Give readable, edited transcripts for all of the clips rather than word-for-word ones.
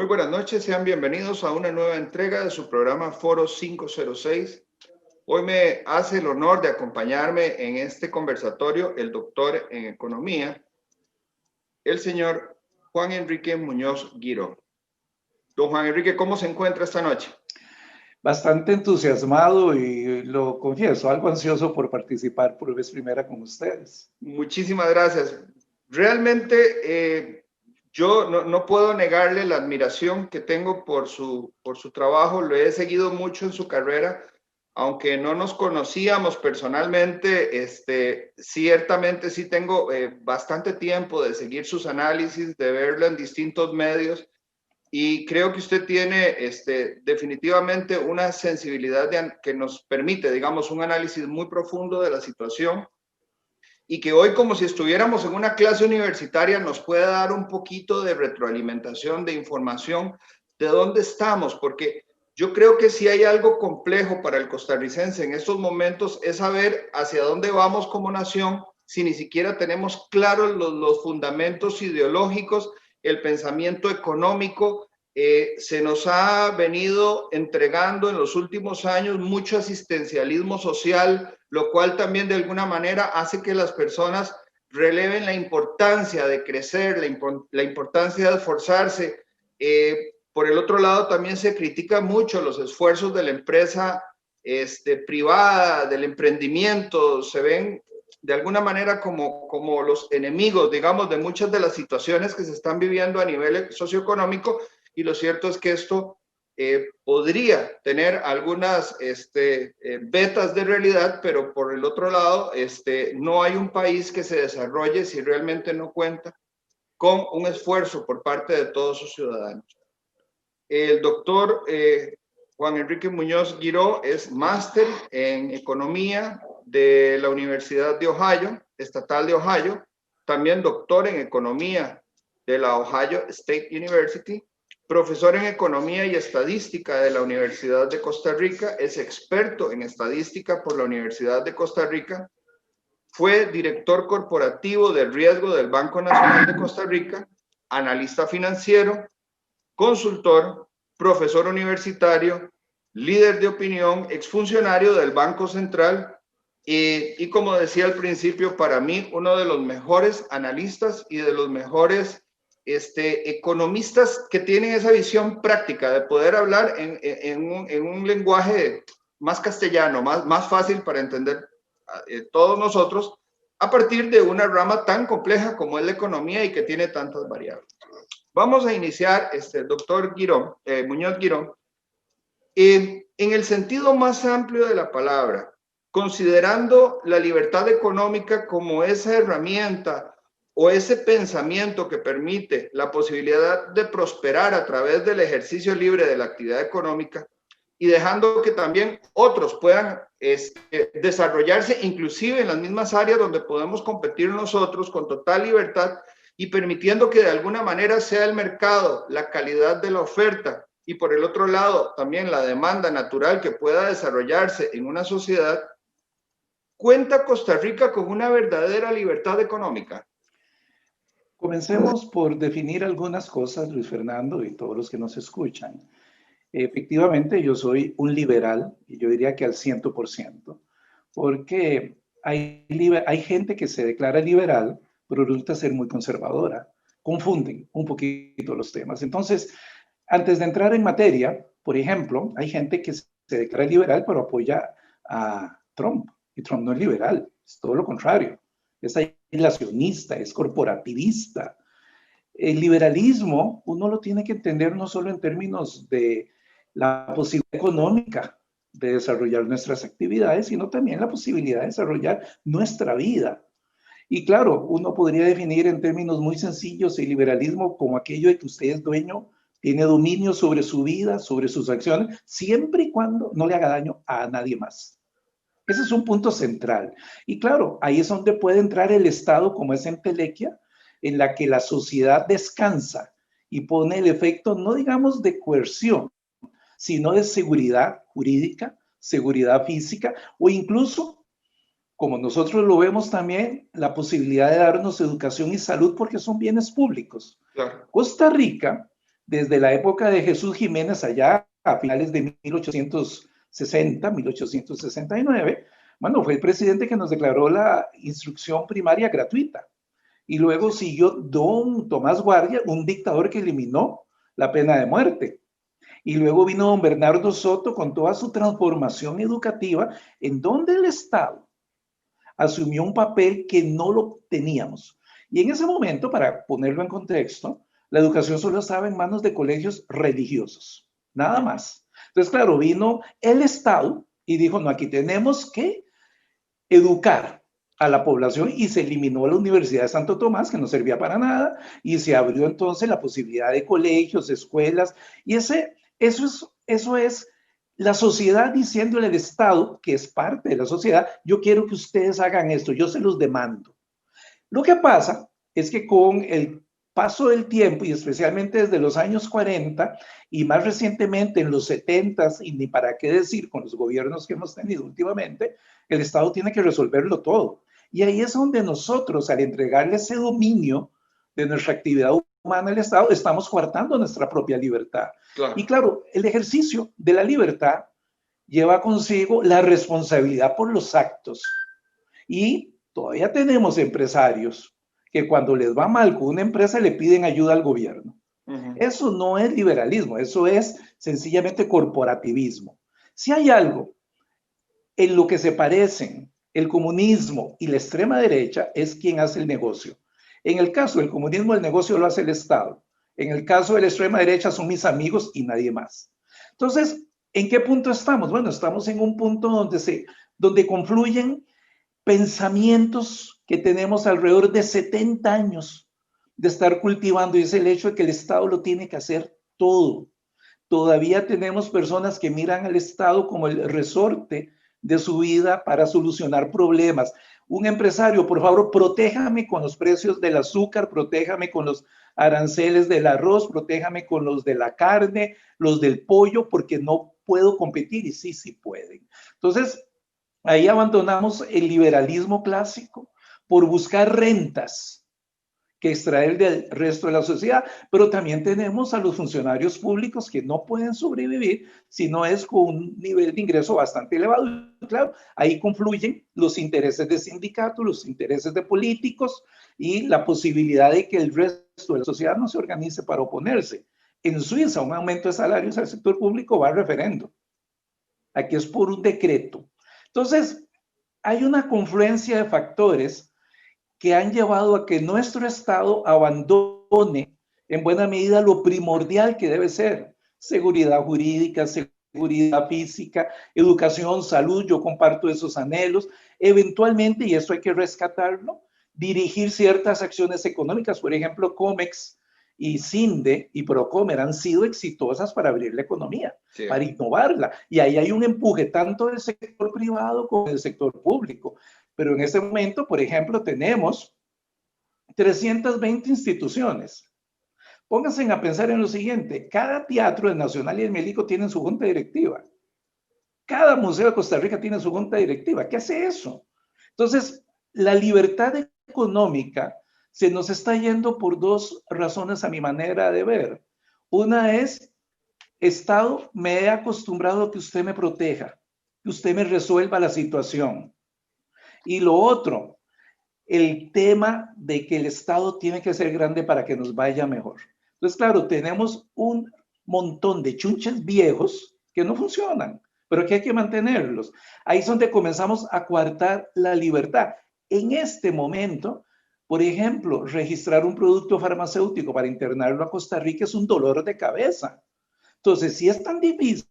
buenas noches, sean bienvenidos a una nueva entrega de su programa Foro 506. Hoy me hace el honor de acompañarme en este conversatorio el doctor en economía, el señor Juan Enrique Muñoz Giró. Don Juan Enrique, ¿cómo se encuentra esta noche? Bastante entusiasmado y lo confieso, algo ansioso por participar por vez primera con ustedes. Muchísimas gracias. Realmente yo no puedo negarle la admiración que tengo por su trabajo. Lo he seguido mucho en su carrera, aunque no nos conocíamos personalmente. Ciertamente sí tengo bastante tiempo de seguir sus análisis, de verlo en distintos medios. Y creo que usted tiene definitivamente una sensibilidad que nos permite, digamos, un análisis muy profundo de la situación y que hoy, como si estuviéramos en una clase universitaria, nos puede dar un poquito de retroalimentación, de información de dónde estamos, porque yo creo que si hay algo complejo para el costarricense en estos momentos es saber hacia dónde vamos como nación si ni siquiera tenemos claros los fundamentos ideológicos, el pensamiento económico. Se nos ha venido entregando en los últimos años mucho asistencialismo social, lo cual también de alguna manera hace que las personas releven la importancia de crecer, la importancia de esforzarse. Por el otro lado, también se critica mucho los esfuerzos de la empresa privada, del emprendimiento. Se ven de alguna manera como los enemigos, digamos, de muchas de las situaciones que se están viviendo a nivel socioeconómico, y lo cierto es que esto podría tener algunas vetas de realidad, pero por el otro lado, no hay un país que se desarrolle si realmente no cuenta con un esfuerzo por parte de todos sus ciudadanos. El doctor Juan Enrique Muñoz Giró es máster en economía de la Universidad de Ohio, Estatal de Ohio, también doctor en economía de la Ohio State University, profesor en economía y estadística de la Universidad de Costa Rica, es experto en estadística por la Universidad de Costa Rica, fue director corporativo de riesgo del Banco Nacional de Costa Rica, analista financiero, consultor, profesor universitario, líder de opinión, exfuncionario del Banco Central y como decía al principio, para mí uno de los mejores analistas y de los mejores economistas que tienen esa visión práctica de poder hablar en un lenguaje más castellano, más fácil para entender todos nosotros, a partir de una rama tan compleja como es la economía y que tiene tantas variables. Vamos a iniciar, doctor Muñoz Giró, en el sentido más amplio de la palabra, considerando la libertad económica como esa herramienta o ese pensamiento que permite la posibilidad de prosperar a través del ejercicio libre de la actividad económica y dejando que también otros puedan desarrollarse inclusive en las mismas áreas donde podemos competir nosotros con total libertad y permitiendo que de alguna manera sea el mercado, la calidad de la oferta y por el otro lado también la demanda natural que pueda desarrollarse en una sociedad. ¿Cuenta Costa Rica con una verdadera libertad económica? Comencemos por definir algunas cosas, Luis Fernando, y todos los que nos escuchan. Efectivamente, yo soy un liberal, y yo diría que al 100%, porque hay gente que se declara liberal, pero resulta ser muy conservadora. Confunden un poquito los temas. Entonces, antes de entrar en materia, por ejemplo, hay gente que se declara liberal, pero apoya a Trump, y Trump no es liberal, es todo lo contrario. Es aislacionista, es corporativista. El liberalismo uno lo tiene que entender no solo en términos de la posibilidad económica de desarrollar nuestras actividades, sino también la posibilidad de desarrollar nuestra vida. Y claro, uno podría definir en términos muy sencillos el liberalismo como aquello de que usted es dueño, tiene dominio sobre su vida, sobre sus acciones, siempre y cuando no le haga daño a nadie más. Ese es un punto central. Y claro, ahí es donde puede entrar el Estado como esa entelequia en la que la sociedad descansa y pone el efecto, no digamos de coerción, sino de seguridad jurídica, seguridad física o incluso, como nosotros lo vemos también, la posibilidad de darnos educación y salud porque son bienes públicos. Claro. Costa Rica desde la época de Jesús Jiménez allá a finales de 1860, 1869, bueno, fue el presidente que nos declaró la instrucción primaria gratuita. Y luego siguió don Tomás Guardia, un dictador que eliminó la pena de muerte. Y luego vino don Bernardo Soto con toda su transformación educativa, en donde el Estado asumió un papel que no lo teníamos. Y en ese momento, para ponerlo en contexto, la educación solo estaba en manos de colegios religiosos, nada más. Entonces, claro, vino el Estado y dijo, no, aquí tenemos que educar a la población y se eliminó la Universidad de Santo Tomás, que no servía para nada, y se abrió entonces la posibilidad de colegios, escuelas, y eso es la sociedad diciéndole al Estado, que es parte de la sociedad, yo quiero que ustedes hagan esto, yo se los demando. Lo que pasa es que con el paso del tiempo, y especialmente desde los años 40 y más recientemente en los 70, y ni para qué decir con los gobiernos que hemos tenido últimamente, el Estado tiene que resolverlo todo. Y ahí es donde nosotros, al entregarle ese dominio de nuestra actividad humana al Estado, estamos coartando nuestra propia libertad. Claro. Y claro, el ejercicio de la libertad lleva consigo la responsabilidad por los actos. Y todavía tenemos empresarios que cuando les va mal con una empresa le piden ayuda al gobierno. Eso no es liberalismo, eso es sencillamente corporativismo. Si hay algo en lo que se parecen el comunismo y la extrema derecha, es quien hace el negocio. En el caso del comunismo, el negocio lo hace el Estado. En el caso de la extrema derecha, son mis amigos y nadie más. Entonces, ¿en qué punto estamos? Bueno, estamos en un punto donde confluyen pensamientos que tenemos alrededor de 70 años de estar cultivando, y es el hecho de que el Estado lo tiene que hacer todo. Todavía tenemos personas que miran al Estado como el resorte de su vida para solucionar problemas. Un empresario, por favor, protéjame con los precios del azúcar, protéjame con los aranceles del arroz, protéjame con los de la carne, los del pollo, porque no puedo competir. Y sí pueden. Entonces, ahí abandonamos el liberalismo clásico por buscar rentas que extraer del resto de la sociedad, pero también tenemos a los funcionarios públicos que no pueden sobrevivir si no es con un nivel de ingreso bastante elevado. Claro, ahí confluyen los intereses de sindicatos, los intereses de políticos y la posibilidad de que el resto de la sociedad no se organice para oponerse. En Suiza, un aumento de salarios al sector público va a referendo. Aquí es por un decreto. Entonces, hay una confluencia de factores que han llevado a que nuestro Estado abandone en buena medida lo primordial que debe ser: seguridad jurídica, seguridad física, educación, salud. Yo comparto esos anhelos. Eventualmente, y esto hay que rescatarlo, dirigir ciertas acciones económicas. Por ejemplo, COMEX y CINDE y Procomer han sido exitosas para abrir la economía, sí, para innovarla. Y ahí hay un empuje tanto del sector privado como del sector público. Pero en este momento, por ejemplo, tenemos 320 instituciones. Pónganse a pensar en lo siguiente: cada teatro, el Nacional y el Mélico, tienen su junta directiva. Cada museo de Costa Rica tiene su junta directiva. ¿Qué hace eso? Entonces, la libertad económica se nos está yendo por dos razones a mi manera de ver. Una es: Estado, me he acostumbrado a que usted me proteja, que usted me resuelva la situación. Y lo otro, el tema de que el Estado tiene que ser grande para que nos vaya mejor. Entonces, claro, tenemos un montón de chunches viejos que no funcionan, pero que hay que mantenerlos. Ahí es donde comenzamos a coartar la libertad. En este momento, por ejemplo, registrar un producto farmacéutico para internarlo a Costa Rica es un dolor de cabeza. Entonces, si es tan difícil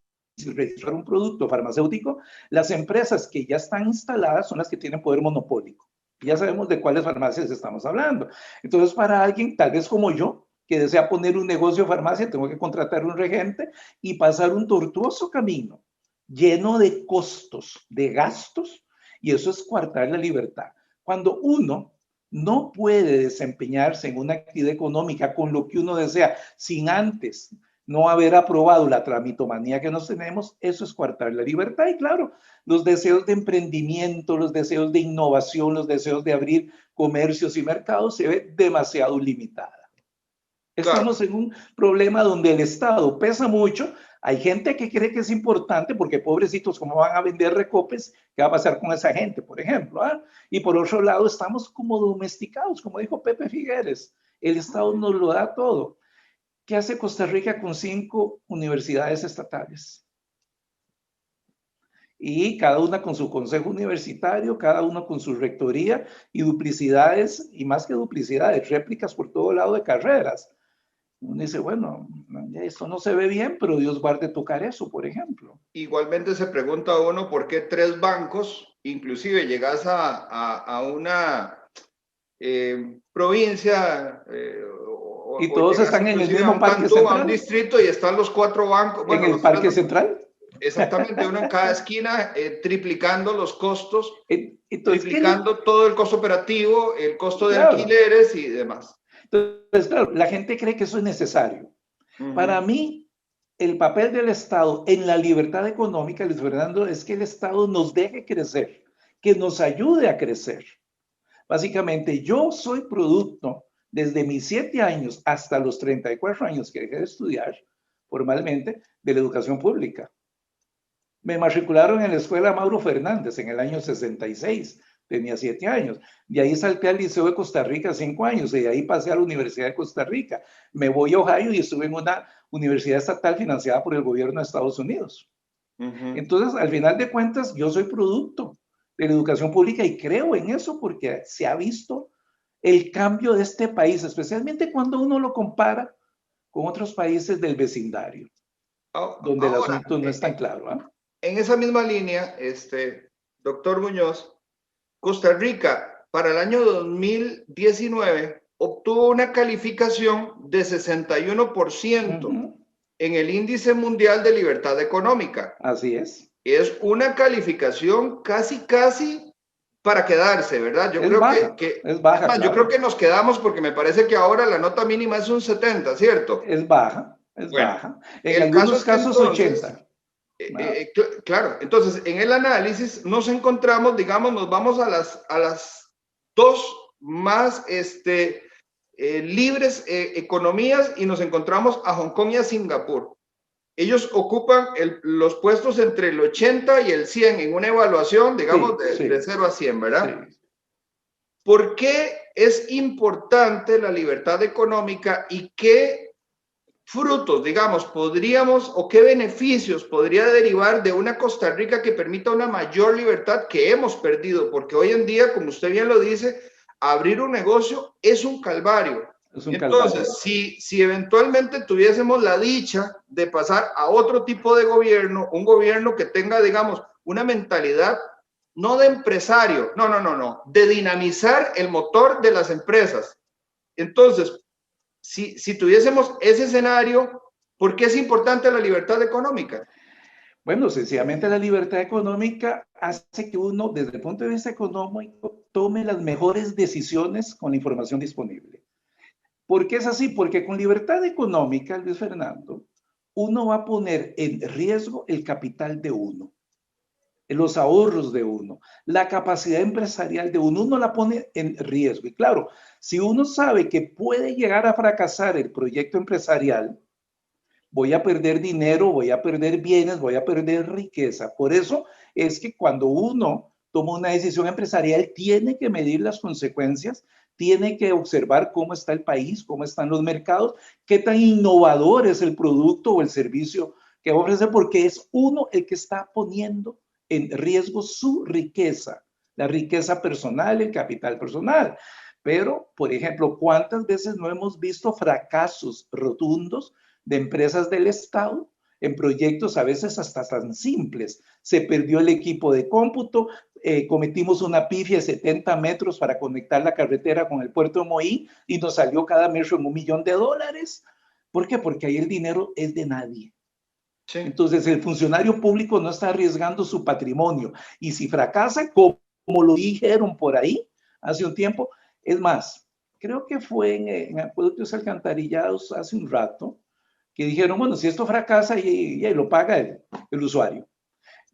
registrar un producto farmacéutico, las empresas que ya están instaladas son las que tienen poder monopólico. Ya sabemos de cuáles farmacias estamos hablando. Entonces, para alguien, tal vez como yo, que desea poner un negocio de farmacia, tengo que contratar un regente y pasar un tortuoso camino lleno de costos, de gastos, y eso es coartar la libertad. Cuando uno no puede desempeñarse en una actividad económica con lo que uno desea, sin antes no haber aprobado la tramitomanía que nos tenemos, eso es coartar la libertad. Y claro, los deseos de emprendimiento, los deseos de innovación, los deseos de abrir comercios y mercados se ve demasiado limitada. Claro. Estamos en un problema donde el Estado pesa mucho. Hay gente que cree que es importante porque pobrecitos, ¿cómo van a vender recopes? ¿Qué va a pasar con esa gente, por ejemplo? ¿Ah? Y por otro lado, estamos como domesticados, como dijo Pepe Figueres. El Estado nos lo da todo. ¿Qué hace Costa Rica con 5 universidades estatales? Y cada una con su consejo universitario, cada uno con su rectoría y duplicidades, y más que duplicidades, réplicas por todo lado de carreras. Uno dice, bueno, esto no se ve bien, pero Dios guarde tocar eso, por ejemplo. Igualmente se pregunta uno por qué 3 bancos, inclusive llegas a una provincia Y o todos llegas están en el inclusive a mismo un parque cantón, a un central, distrito y están los 4 bancos, en bueno, el los 3 parque bancos, central. exactamente, uno en cada esquina, triplicando los costos, Entonces, triplicando todo el costo operativo, el costo de claro. alquileres y demás. Entonces, claro, la gente cree que eso es necesario. Para mí, el papel del Estado en la libertad económica, Luis Fernando, es que el Estado nos deje crecer, que nos ayude a crecer. Básicamente, yo soy producto desde mis 7 años hasta los 34 años que dejé de estudiar formalmente de la educación pública. Me matricularon en la escuela Mauro Fernández en el año 66, tenía 7 años. De ahí salté al Liceo de Costa Rica 5 años y de ahí pasé a la Universidad de Costa Rica. Me voy a Ohio y estuve en una universidad estatal financiada por el gobierno de Estados Unidos. Entonces, al final de cuentas, yo soy producto de la educación pública y creo en eso porque se ha visto el cambio de este país, especialmente cuando uno lo compara con otros países del vecindario, donde el Ahora, asunto no es tan claro. ¿Eh? en esa misma línea, doctor Muñoz, Costa Rica para el año 2019 obtuvo una calificación de 61% en el Índice Mundial de Libertad Económica. Así es. Es una calificación casi para quedarse, ¿verdad? Yo es creo baja, es baja, claro. Yo creo que nos quedamos porque me parece que ahora la nota mínima es un 70, ¿cierto? Es baja, es bueno, baja. En el caso algunos es que casos entonces, 80. claro, entonces en el análisis nos encontramos, digamos, nos vamos a las 2 más libres economías y nos encontramos a Hong Kong y a Singapur. Ellos ocupan los puestos entre el 80 y el 100 en una evaluación, digamos, de 0 a 100, ¿verdad? Sí. ¿Por qué es importante la libertad económica y qué frutos, digamos, podríamos o qué beneficios podría derivar de una Costa Rica que permita una mayor libertad que hemos perdido? Porque hoy en día, como usted bien lo dice, abrir un negocio es un calvario. Entonces, si eventualmente tuviésemos la dicha de pasar a otro tipo de gobierno, un gobierno que tenga, digamos, una mentalidad no de empresario, no, de dinamizar el motor de las empresas. Entonces, si tuviésemos ese escenario, ¿por qué es importante la libertad económica? Bueno, sencillamente la libertad económica hace que uno, desde el punto de vista económico, tome las mejores decisiones con la información disponible. ¿Por qué es así? Porque con libertad económica, Luis Fernando, uno va a poner en riesgo el capital de uno, los ahorros de uno, la capacidad empresarial de uno, uno la pone en riesgo. Y claro, si uno sabe que puede llegar a fracasar el proyecto empresarial, voy a perder dinero, voy a perder bienes, voy a perder riqueza. Por eso es que cuando uno toma una decisión empresarial, tiene que medir las consecuencias, tiene que observar cómo está el país, cómo están los mercados, qué tan innovador es el producto o el servicio que ofrece, porque es uno el que está poniendo en riesgo su riqueza, la riqueza personal, el capital personal. Pero, por ejemplo, ¿cuántas veces no hemos visto fracasos rotundos de empresas del Estado en proyectos a veces hasta tan simples? Se perdió el equipo de cómputo, cometimos una pifia de 70 metros para conectar la carretera con el puerto de Moí y nos salió cada metro en $1.000.000. ¿Por qué? Porque ahí el dinero es de nadie. Sí. Entonces el funcionario público no está arriesgando su patrimonio y si fracasa, como lo dijeron por ahí hace un tiempo, es más, creo que fue en Acueductos Alcantarillados hace un rato, que dijeron, bueno, si esto fracasa y lo paga el usuario.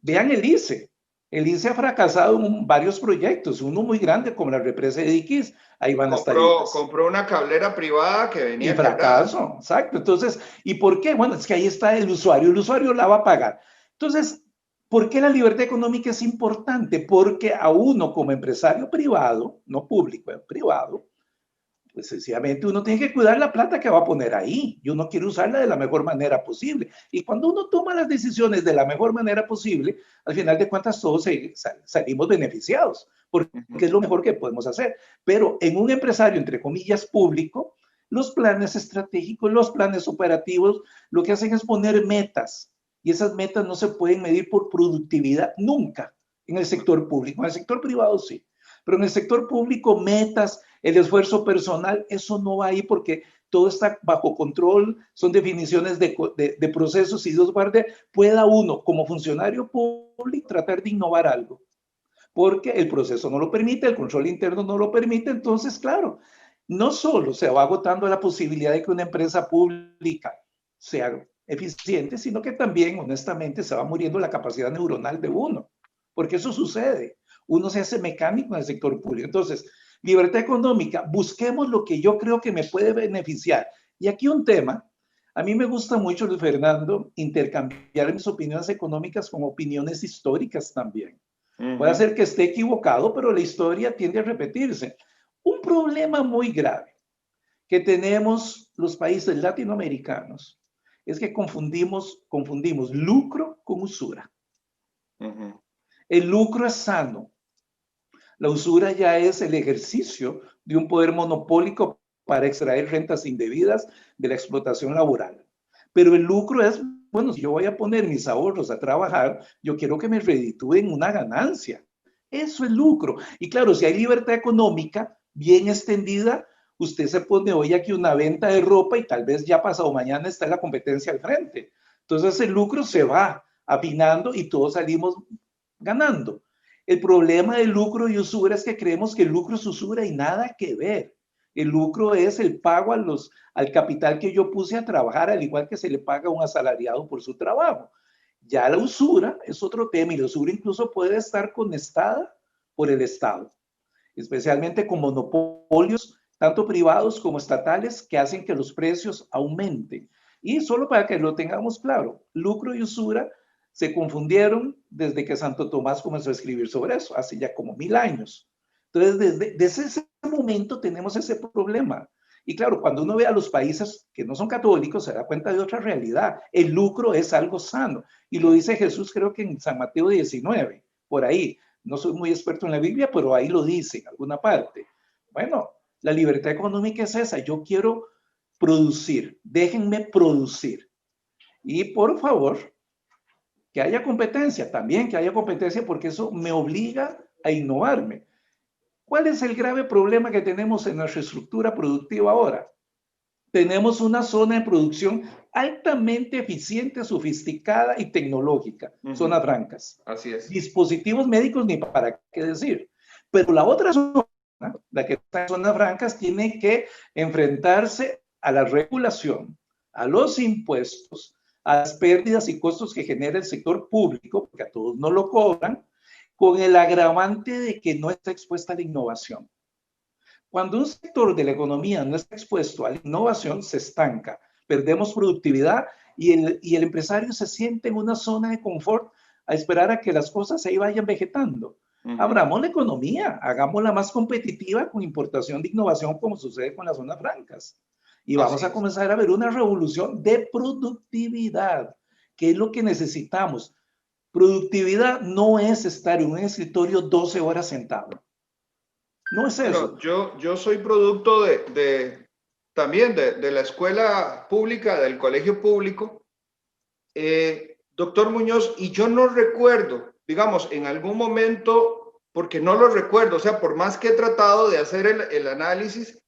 Vean el ICE. El INSE ha fracasado en varios proyectos, uno muy grande como la represa de Iquis, ahí van las tarimas. Compró una cablera privada que venía y fracaso, exacto. Entonces, ¿y por qué? Bueno, es que ahí está el usuario la va a pagar. Entonces, ¿por qué la libertad económica es importante? Porque a uno como empresario privado, no público, privado, pues sencillamente uno tiene que cuidar la plata que va a poner ahí y uno quiere usarla de la mejor manera posible. Y cuando uno toma las decisiones de la mejor manera posible, al final de cuentas todos salimos beneficiados, porque es lo mejor que podemos hacer. Pero en un empresario, entre comillas, público, los planes estratégicos, los planes operativos, lo que hacen es poner metas y esas metas no se pueden medir por productividad nunca en el sector público. En el sector privado sí, pero en el sector público metas, el esfuerzo personal, eso no va ahí porque todo está bajo control, son definiciones de procesos y Dios guarde, pueda uno como funcionario público tratar de innovar algo, porque el proceso no lo permite, el control interno no lo permite, entonces claro, no solo se va agotando la posibilidad de que una empresa pública sea eficiente, sino que también honestamente se va muriendo la capacidad neuronal de uno, porque eso sucede, uno se hace mecánico en el sector público, entonces libertad económica, busquemos lo que yo creo que me puede beneficiar. Y aquí un tema, a mí me gusta mucho, Luis Fernando, intercambiar mis opiniones económicas con opiniones históricas también. Puede ser que esté equivocado, pero la historia tiende a repetirse. Un problema muy grave que tenemos los países latinoamericanos es que confundimos lucro con usura. El lucro es sano. La usura ya es el ejercicio de un poder monopólico para extraer rentas indebidas de la explotación laboral. Pero el lucro es, bueno, si yo voy a poner mis ahorros a trabajar, yo quiero que me reditúen una ganancia. Eso es lucro. Y claro, si hay libertad económica bien extendida, usted se pone hoy aquí una venta de ropa y tal vez ya pasado mañana está la competencia al frente. Entonces el lucro se va afinando y todos salimos ganando. El problema del lucro y usura es que creemos que el lucro es usura y nada que ver. El lucro es el pago al capital que yo puse a trabajar, al igual que se le paga a un asalariado por su trabajo. Ya la usura es otro tema y la usura incluso puede estar conectada por el Estado, especialmente con monopolios, tanto privados como estatales, que hacen que los precios aumenten. Y solo para que lo tengamos claro, lucro y usura se confundieron desde que Santo Tomás comenzó a escribir sobre eso, hace ya como 1000 años. Entonces, desde ese momento tenemos ese problema. Y claro, cuando uno ve a los países que no son católicos, se da cuenta de otra realidad. El lucro es algo sano. Y lo dice Jesús, creo que en San Mateo 19, por ahí. No soy muy experto en la Biblia, pero ahí lo dice en alguna parte. Bueno, la libertad económica es esa. Yo quiero producir. Déjenme producir. Y por favor, que haya competencia, también que haya competencia, porque eso me obliga a innovarme. ¿Cuál es el grave problema que tenemos en nuestra estructura productiva ahora? Tenemos una zona de producción altamente eficiente, sofisticada y tecnológica, zonas francas. Así es. Dispositivos médicos ni para qué decir. Pero la otra zona, la que está en zonas francas, tiene que enfrentarse a la regulación, a los impuestos, a las pérdidas y costos que genera el sector público, porque a todos no lo cobran, con el agravante de que no está expuesta a la innovación. Cuando un sector de la economía no está expuesto a la innovación, se estanca, perdemos productividad y el empresario se siente en una zona de confort a esperar a que las cosas ahí vayan vegetando. Abramos la economía, hagámosla más competitiva con importación de innovación como sucede con las zonas francas. Y vamos a comenzar a ver una revolución de productividad, que es lo que necesitamos. Productividad no es estar en un escritorio 12 horas sentado. No es eso. Bueno, yo soy producto también de la escuela pública, del colegio público. Doctor Muñoz, y yo no recuerdo, digamos, en algún momento, porque no lo recuerdo, o sea, por más que he tratado de hacer el análisis,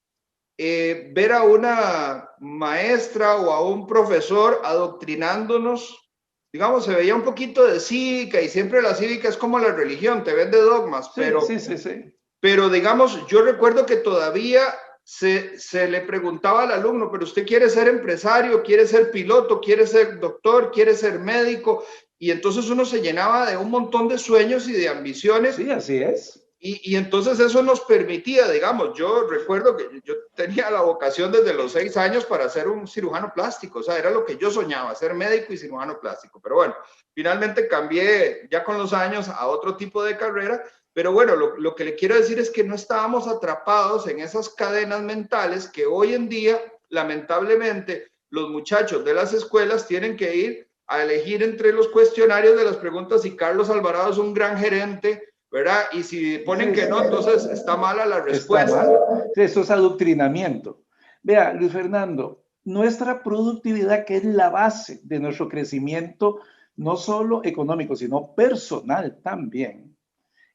ver a una maestra o a un profesor adoctrinándonos, digamos, se veía un poquito de cívica y siempre la cívica es como la religión, te vende dogmas, sí, sí. Pero digamos, yo recuerdo que todavía se le preguntaba al alumno, pero usted quiere ser empresario, quiere ser piloto, quiere ser doctor, quiere ser médico, y entonces uno se llenaba de un montón de sueños y de ambiciones. Sí, así es. Y entonces eso nos permitía, digamos, yo recuerdo que yo tenía la vocación desde los 6 años para ser un cirujano plástico, o sea, era lo que yo soñaba, ser médico y cirujano plástico. Pero bueno, finalmente cambié ya con los años a otro tipo de carrera. Pero bueno, lo que le quiero decir es que no estábamos atrapados en esas cadenas mentales que hoy en día, lamentablemente, los muchachos de las escuelas tienen que ir a elegir entre los cuestionarios de las preguntas si Carlos Alvarado es un gran gerente, ¿verdad? Y si ponen que no, entonces está mala la respuesta. Está mal. Eso es adoctrinamiento. Vea, Luis Fernando, nuestra productividad, que es la base de nuestro crecimiento, no solo económico, sino personal también,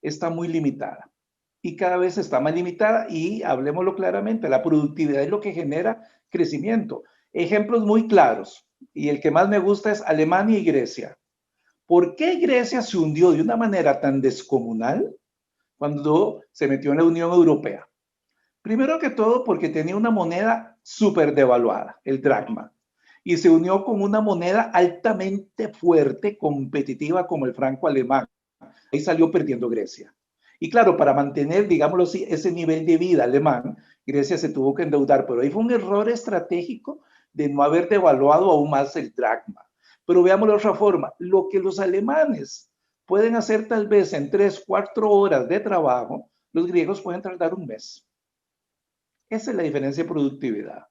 está muy limitada. Y cada vez está más limitada y hablemoslo claramente, la productividad es lo que genera crecimiento. Ejemplos muy claros, y el que más me gusta es Alemania y Grecia. ¿Por qué Grecia se hundió de una manera tan descomunal cuando se metió en la Unión Europea? Primero que todo porque tenía una moneda súper devaluada, el dracma, y se unió con una moneda altamente fuerte, competitiva como el franco alemán. Ahí salió perdiendo Grecia. Y claro, para mantener, digámoslo así, ese nivel de vida alemán, Grecia se tuvo que endeudar, pero ahí fue un error estratégico de no haber devaluado aún más el dracma. Pero veámoslo de otra forma, lo que los alemanes pueden hacer tal vez en 3, 4 horas de trabajo, los griegos pueden tardar un mes. Esa es la diferencia de productividad.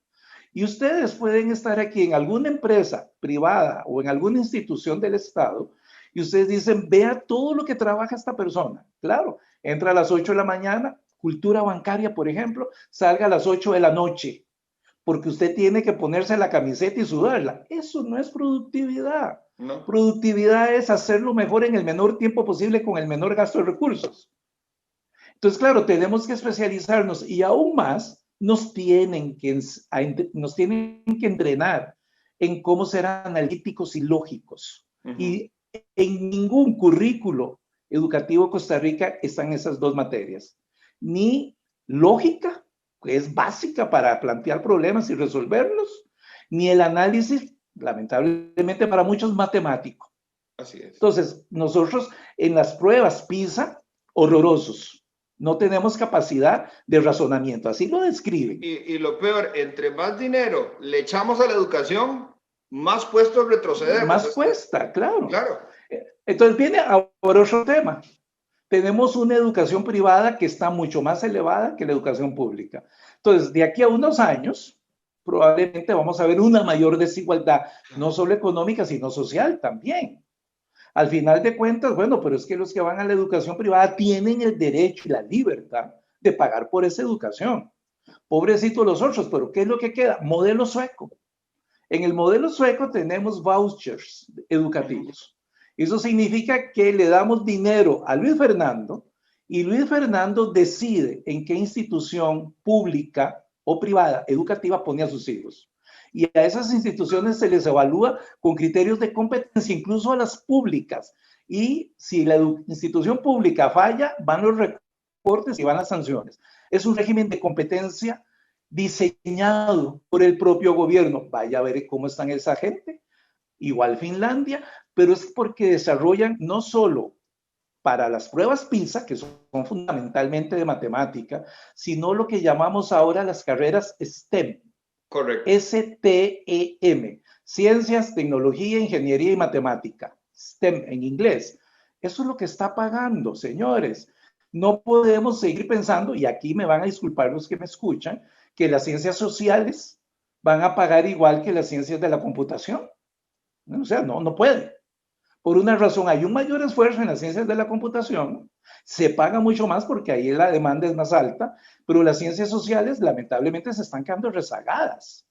Y ustedes pueden estar aquí en alguna empresa privada o en alguna institución del Estado y ustedes dicen, vea todo lo que trabaja esta persona. Claro, entra a las 8 de la mañana, cultura bancaria, por ejemplo, salga a las 8 de la noche, porque usted tiene que ponerse la camiseta y sudarla. Eso no es productividad. No. Productividad es hacerlo mejor en el menor tiempo posible con el menor gasto de recursos. Entonces, claro, tenemos que especializarnos y aún más nos tienen que entrenar en cómo ser analíticos y lógicos. Y en ningún currículo educativo de Costa Rica están esas dos materias. Ni lógica, que es básica para plantear problemas y resolverlos, ni el análisis, lamentablemente para muchos, matemático. Así es. Entonces, nosotros en las pruebas PISA, horrorosos. No tenemos capacidad de razonamiento, así lo describen. Y lo peor, entre más dinero le echamos a la educación, más puestos retrocedemos. Más cuesta, claro. Claro. Entonces viene ahora otro tema. Tenemos una educación privada que está mucho más elevada que la educación pública. Entonces, de aquí a unos años, probablemente vamos a ver una mayor desigualdad, no solo económica, sino social también. Al final de cuentas, bueno, pero es que los que van a la educación privada tienen el derecho y la libertad de pagar por esa educación. Pobrecitos los otros, pero ¿qué es lo que queda? Modelo sueco. En el modelo sueco tenemos vouchers educativos. Eso significa que le damos dinero a Luis Fernando y Luis Fernando decide en qué institución pública o privada educativa pone a sus hijos. Y a esas instituciones se les evalúa con criterios de competencia, incluso a las públicas. Y si la institución pública falla, van los recortes y van las sanciones. Es un régimen de competencia diseñado por el propio gobierno. Vaya a ver cómo están esa gente. Igual Finlandia, pero es porque desarrollan no solo para las pruebas PISA, que son fundamentalmente de matemática, sino lo que llamamos ahora las carreras STEM. Correcto. STEM, Ciencias, Tecnología, Ingeniería y Matemática, STEM en inglés. Eso es lo que está pagando, señores. No podemos seguir pensando, y aquí me van a disculpar los que me escuchan, que las ciencias sociales van a pagar igual que las ciencias de la computación. O sea, no puede. Por una razón, hay un mayor esfuerzo en las ciencias de la computación, se paga mucho más porque ahí la demanda es más alta, pero las ciencias sociales lamentablemente se están quedando rezagadas.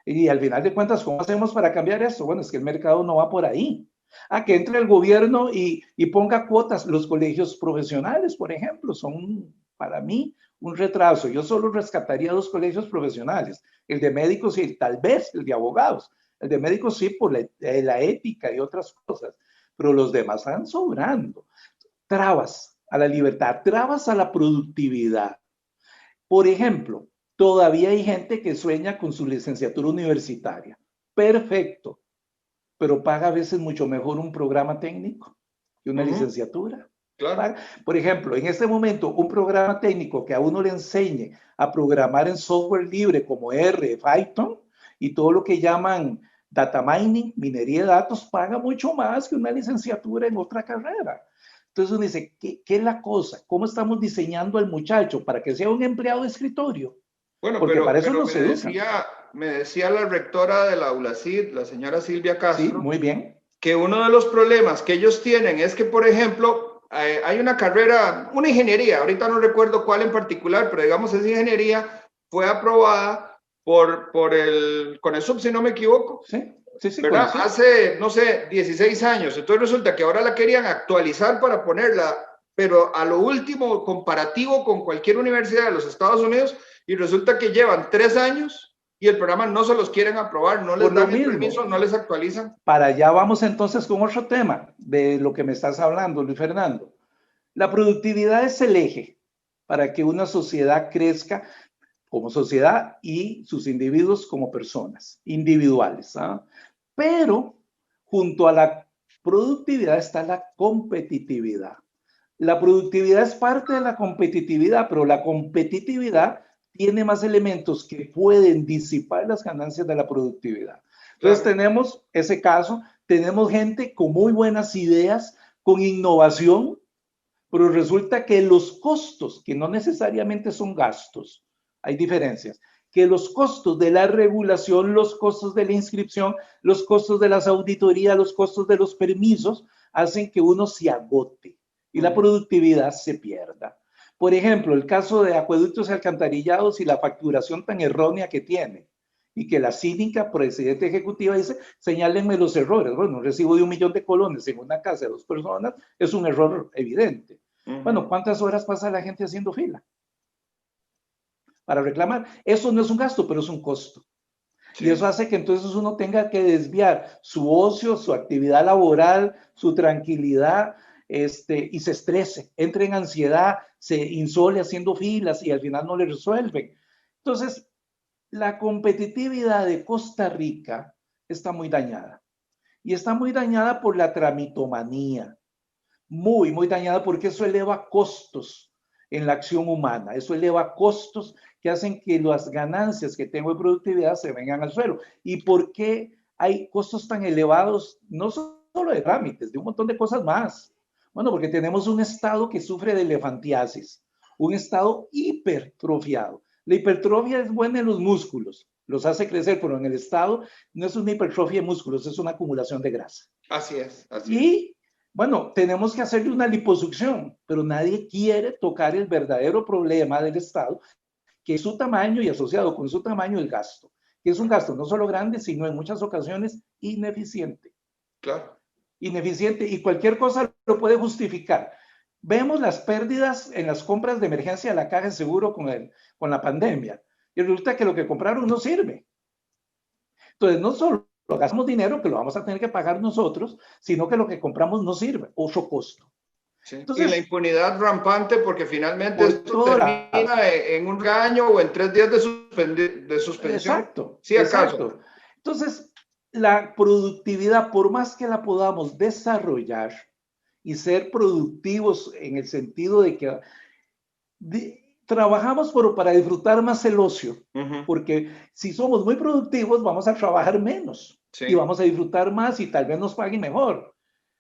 Y al final de cuentas, ¿cómo hacemos para cambiar esto? Bueno, es que el mercado no va por ahí. Que entre el gobierno y ponga cuotas. Los colegios profesionales, por ejemplo, son para mí un retraso. Yo solo rescataría 2 colegios profesionales, el de médicos y tal vez el de abogados. El de médicos sí, por la ética y otras cosas, pero los demás están sobrando. Trabas a la libertad, trabas a la productividad. Por ejemplo, todavía hay gente que sueña con su licenciatura universitaria. Perfecto. pero paga a veces mucho mejor un programa técnico que una licenciatura. Claro. Por ejemplo, en este momento, un programa técnico que a uno le enseñe a programar en software libre como R, Python y todo lo que llaman data mining, minería de datos, paga mucho más que una licenciatura en otra carrera. Entonces uno dice, ¿qué es la cosa? ¿Cómo estamos diseñando al muchacho para que sea un empleado de escritorio? Bueno, Porque para eso pero nos educan. me decía la rectora de la ULACID, la señora Silvia Sí, Castro, muy bien. que uno de los problemas que ellos tienen es que, por ejemplo, hay una carrera, una ingeniería, ahorita no recuerdo cuál en particular, pero digamos esa ingeniería fue aprobada por el CONESUB, si no me equivoco, Sí, sí, sí, ¿verdad? CONESUB. Hace, no sé, 16 años. Entonces resulta que ahora la querían actualizar para ponerla, pero a lo último, comparativo con cualquier universidad de los Estados Unidos, y resulta que llevan 3 años y el programa no se los quieren aprobar, no les Por lo dan el mismo, permiso, no les actualizan. para allá vamos entonces con otro tema de lo que me estás hablando, Luis Fernando. La productividad es el eje para que una sociedad crezca como sociedad y sus individuos como personas individuales. ¿Ah? Pero junto a la productividad está la competitividad. La productividad es parte de la competitividad, pero la competitividad tiene más elementos que pueden disipar las ganancias de la productividad. Entonces Claro. tenemos ese caso, tenemos gente con muy buenas ideas, con innovación, pero resulta que los costos, que no necesariamente son gastos, hay diferencias, que los costos de la regulación, los costos de la inscripción, los costos de las auditorías, los costos de los permisos, hacen que uno se agote y la productividad se pierda. Por ejemplo, el caso de acueductos y alcantarillados y la facturación tan errónea que tiene y que la cínica, presidente ejecutiva, dice, señálenme los errores. Bueno, un recibo de 1 millón de colones en una casa de 2 personas es un error evidente. Bueno, ¿cuántas horas pasa la gente haciendo fila para reclamar? Eso no es un gasto, pero es un costo. Sí. Y eso hace que entonces uno tenga que desviar su ocio, su actividad laboral, su tranquilidad, y se estrese, entre en ansiedad, se insole haciendo filas y al final no le resuelven. Entonces, la competitividad de Costa Rica está muy dañada. Y está muy dañada por la tramitomanía. Muy, muy dañada porque eso eleva costos en la acción humana. Eso eleva costos que hacen que las ganancias que tengo de productividad se vengan al suelo. ¿Y por qué hay costos tan elevados? No solo de trámites, de un montón de cosas más. Bueno, porque tenemos un estado que sufre de elefantiasis, un estado hipertrofiado. La hipertrofia es buena en los músculos, los hace crecer, pero en el estado no es una hipertrofia de músculos, es una acumulación de grasa. Así es, así es. Bueno, tenemos que hacerle una liposucción, pero nadie quiere tocar el verdadero problema del Estado, que es su tamaño y asociado con su tamaño el gasto, que es un gasto no solo grande, sino en muchas ocasiones ineficiente. Claro. Ineficiente y cualquier cosa lo puede justificar. Vemos las pérdidas en las compras de emergencia de la caja de seguro con la pandemia y resulta que lo que compraron no sirve. Entonces, no solo gastamos dinero que lo vamos a tener que pagar nosotros, sino que lo que compramos no sirve, otro costo. Sí. Entonces, y la impunidad rampante porque finalmente esto termina en un regaño o en 3 días de suspensión. Exacto. Sí, acaso. Exacto. Entonces, la productividad, por más que la podamos desarrollar y ser productivos en el sentido de que trabajamos para disfrutar más el ocio, porque si somos muy productivos vamos a trabajar menos y vamos a disfrutar más y tal vez nos paguen mejor.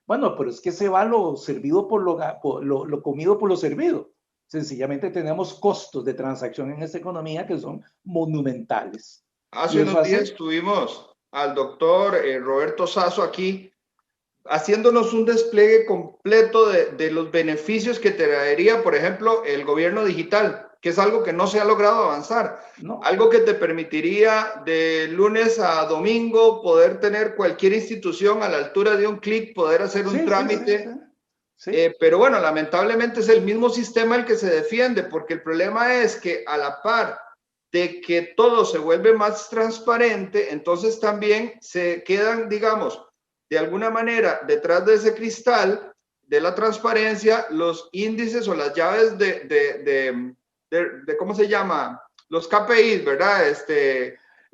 Bueno, pero es que se va lo servido por lo comido por lo servido. Sencillamente tenemos costos de transacción en esta economía que son monumentales. Hace unos días tuvimos al doctor Roberto Sasso aquí haciéndonos un despliegue completo de los beneficios que traería, por ejemplo, el gobierno digital, que es algo que no se ha logrado avanzar. No. Algo que te permitiría de lunes a domingo poder tener cualquier institución a la altura de un clic, poder hacer un trámite. Sí. Pero bueno, lamentablemente es el mismo sistema el que se defiende, porque el problema es que a la par de que todo se vuelve más transparente, entonces también se quedan, digamos, de alguna manera, detrás de ese cristal de la transparencia, los índices o las llaves de ¿cómo se llama? Los KPIs, ¿verdad?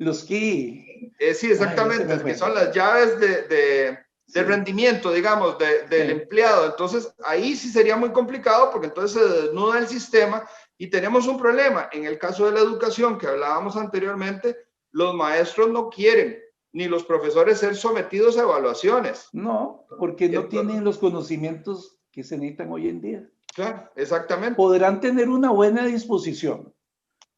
Los key. Sí, Ay, ya se me exactamente, que fue. son las llaves de Sí, rendimiento, digamos, del sí. empleado. Entonces, ahí sí sería muy complicado porque entonces se desnuda el sistema y tenemos un problema. En el caso de la educación que hablábamos anteriormente, los maestros no quieren, ni los profesores ser sometidos a evaluaciones. No, porque no Entonces, tienen los conocimientos que se necesitan hoy en día. claro, exactamente. Podrán tener una buena disposición,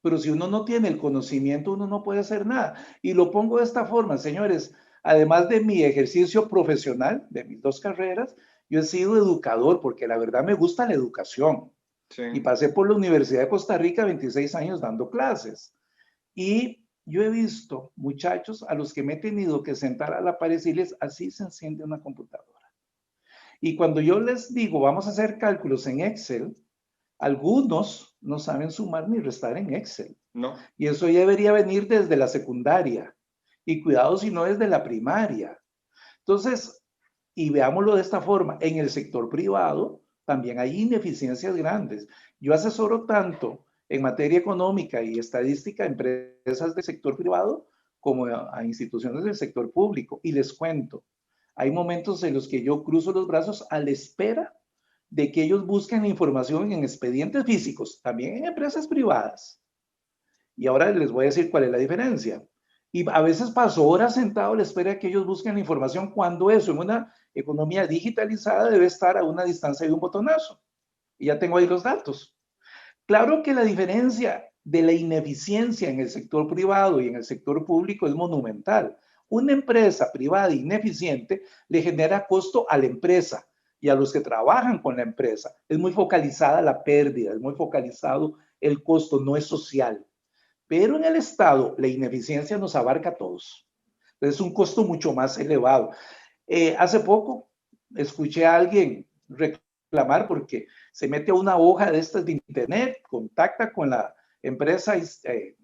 pero si uno no tiene el conocimiento, uno no puede hacer nada. Y lo pongo de esta forma, señores, además de mi ejercicio profesional, de mis dos carreras, yo he sido educador porque la verdad me gusta la educación. Sí. Y pasé por la Universidad de Costa Rica 26 años dando clases. Y yo he visto muchachos a los que me he tenido que sentar a la par y decirles, así se enciende una computadora. Y cuando yo les digo, vamos a hacer cálculos en Excel, algunos no saben sumar ni restar en Excel. No. Y eso ya debería venir desde la secundaria. Y cuidado si no desde la primaria. Entonces, y veámoslo de esta forma, en el sector privado también hay ineficiencias grandes. Yo asesoro tanto en materia económica y estadística a empresas del sector privado como a instituciones del sector público. Y les cuento, hay momentos en los que yo cruzo los brazos a la espera de que ellos busquen información en expedientes físicos, también en empresas privadas. Y ahora les voy a decir cuál es la diferencia. Y a veces paso horas sentado a la espera de que ellos busquen la información cuando eso en una economía digitalizada debe estar a una distancia de un botonazo. Y ya tengo ahí los datos. Claro que la diferencia de la ineficiencia en el sector privado y en el sector público es monumental. Una empresa privada ineficiente le genera costo a la empresa y a los que trabajan con la empresa. Es muy focalizada la pérdida, es muy focalizado el costo, no es social. Pero en el Estado, la ineficiencia nos abarca a todos. Es un costo mucho más elevado. Hace poco escuché a alguien reclamar porque se mete a una hoja de estas de internet, contacta con la empresa,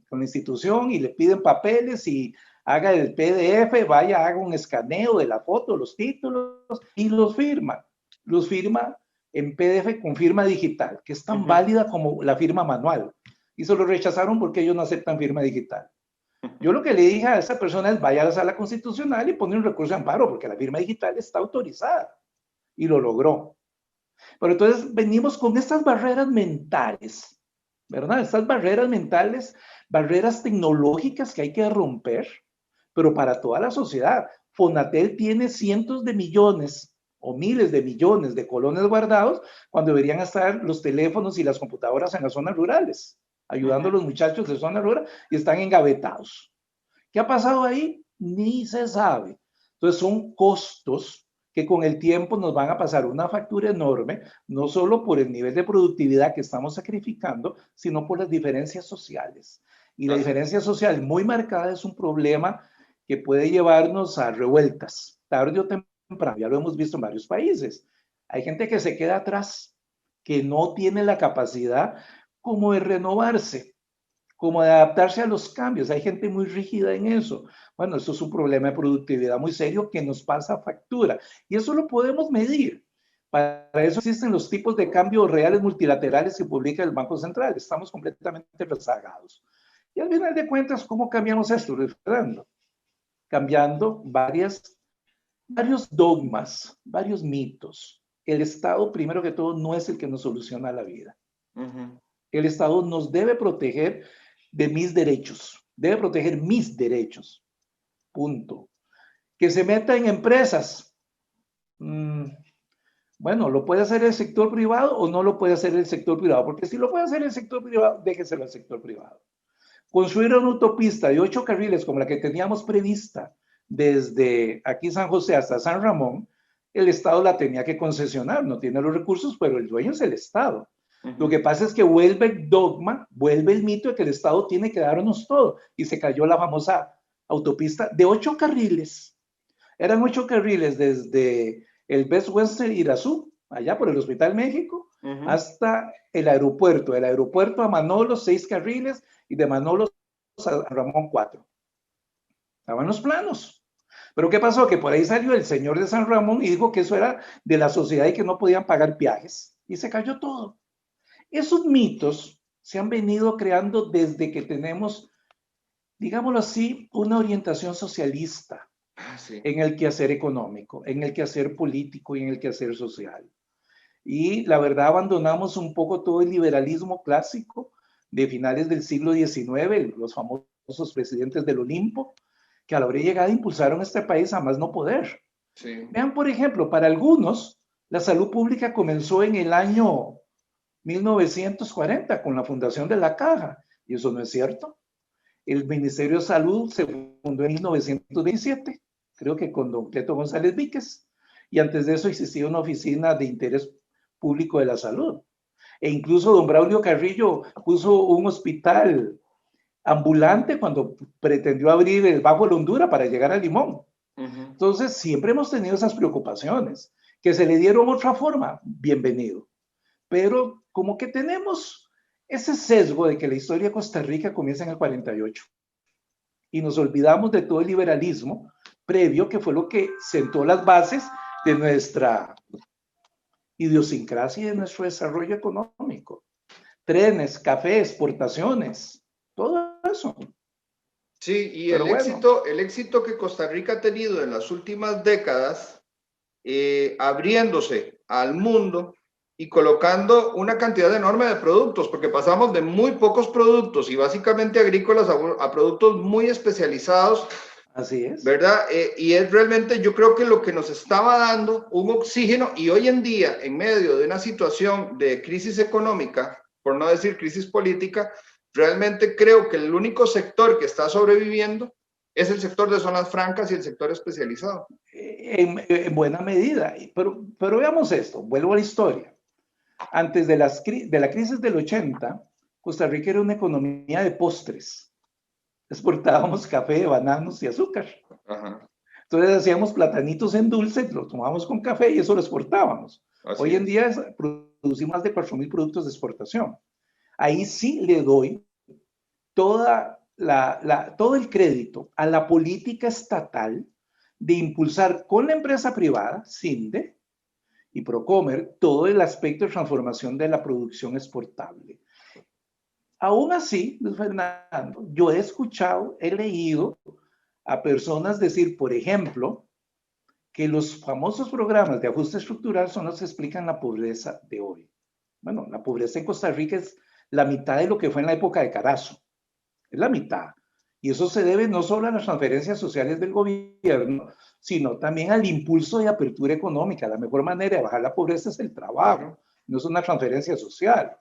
con la institución y le piden papeles y haga el PDF, vaya, haga un escaneo de la foto, los títulos y los firma. Los firma en PDF con firma digital, que es tan válida como la firma manual. Y se lo rechazaron porque ellos no aceptan firma digital. Yo lo que le dije a esa persona es vaya a la sala constitucional y pone un recurso de amparo porque la firma digital está autorizada. Y lo logró. Pero entonces venimos con estas barreras mentales, ¿verdad? Estas barreras mentales, barreras tecnológicas que hay que romper, pero para toda la sociedad. Fonatel tiene cientos de millones o miles de millones de colones guardados cuando deberían estar los teléfonos y las computadoras en las zonas rurales, ayudando a los muchachos de zona rural y están engavetados. ¿Qué ha pasado ahí? Ni se sabe. Entonces son costos que con el tiempo nos van a pasar una factura enorme, no solo por el nivel de productividad que estamos sacrificando, sino por las diferencias sociales. Y la diferencia social muy marcada es un problema que puede llevarnos a revueltas, tarde o temprano, ya lo hemos visto en varios países. Hay gente que se queda atrás, que no tiene la capacidad como de renovarse, como de adaptarse a los cambios. Hay gente muy rígida en eso. Bueno, eso es un problema de productividad muy serio que nos pasa factura. Y eso lo podemos medir. Para eso existen los tipos de cambios reales multilaterales que publica el Banco Central. Estamos completamente rezagados. Y al final de cuentas, ¿cómo cambiamos esto, Fernando? Cambiando varios dogmas, varios mitos. El Estado, primero que todo, no es el que nos soluciona la vida. El Estado nos debe proteger de mis derechos, debe proteger mis derechos, punto. Que se meta en empresas, bueno, lo puede hacer el sector privado o no lo puede hacer el sector privado, porque si lo puede hacer el sector privado, déjeselo al sector privado. Construir una autopista de 8 carriles como la que teníamos prevista desde aquí San José hasta San Ramón, el Estado la tenía que concesionar, no tiene los recursos, pero el dueño es el Estado. Lo que pasa es que vuelve el dogma, vuelve el mito de que el Estado tiene que darnos todo y se cayó la famosa autopista de 8 carriles. Eran 8 carriles desde el Best Western Irazú, allá por el Hospital México, hasta el aeropuerto a Manolos 6 carriles y de Manolos a Ramón 4. Estaban los planos. Pero ¿qué pasó? Que por ahí salió el señor de San Ramón y dijo que eso era de la sociedad y que no podían pagar viajes. Y se cayó todo. Esos mitos se han venido creando desde que tenemos digámoslo así, una orientación socialista Sí. en el quehacer económico, en el quehacer político y en el quehacer social. Y la verdad abandonamos un poco todo el liberalismo clásico de finales del siglo XIX, los famosos presidentes del Olimpo, que a la hora de llegada impulsaron este país a más no poder. Sí. Vean, por ejemplo, para algunos, la salud pública comenzó en el año 1940 con la fundación de la Caja, y eso no es cierto. El Ministerio de Salud se fundó en 1927, creo que con don Cleto González Víquez, y antes de eso existía una oficina de interés público de la salud. E incluso don Braulio Carrillo puso un hospital ambulante cuando pretendió abrir el Bajo de la Hondura para llegar a Limón. Entonces, siempre hemos tenido esas preocupaciones. Que se le dieron otra forma, bienvenido. Pero como que tenemos ese sesgo de que la historia de Costa Rica comienza en el 48 y nos olvidamos de todo el liberalismo previo, que fue lo que sentó las bases de nuestra idiosincrasia y de nuestro desarrollo económico. Trenes, café, exportaciones, todo eso. Sí, y Pero el éxito que Costa Rica ha tenido en las últimas décadas, abriéndose al mundo y colocando una cantidad enorme de productos, porque pasamos de muy pocos productos y básicamente agrícolas a productos muy especializados. Así es. ¿Verdad? Y es realmente, yo creo que lo que nos estaba dando un oxígeno, y hoy en día, en medio de una situación de crisis económica, por no decir crisis política, realmente creo que el único sector que está sobreviviendo es el sector de zonas francas y el sector especializado. En buena medida. Pero veamos esto, vuelvo a la historia. Antes de la crisis del 80, Costa Rica era una economía de postres. Exportábamos café, bananos y azúcar. Ajá. Entonces hacíamos platanitos en dulce, los tomábamos con café y eso lo exportábamos. Hoy en día producimos más de 4.000 productos de exportación. Ahí sí le doy todo el crédito a la política estatal de impulsar con la empresa privada, CINDE y Procomer, todo el aspecto de transformación de la producción exportable. Aún así, Luis Fernando, yo he escuchado, he leído a personas decir, por ejemplo, que los famosos programas de ajuste estructural son los que explican la pobreza de hoy. Bueno, la pobreza en Costa Rica es la mitad de lo que fue en la época de Carazo. Es la mitad. Y eso se debe no solo a las transferencias sociales del gobierno, sino también al impulso de apertura económica. La mejor manera de bajar la pobreza es el trabajo, no es una transferencia social.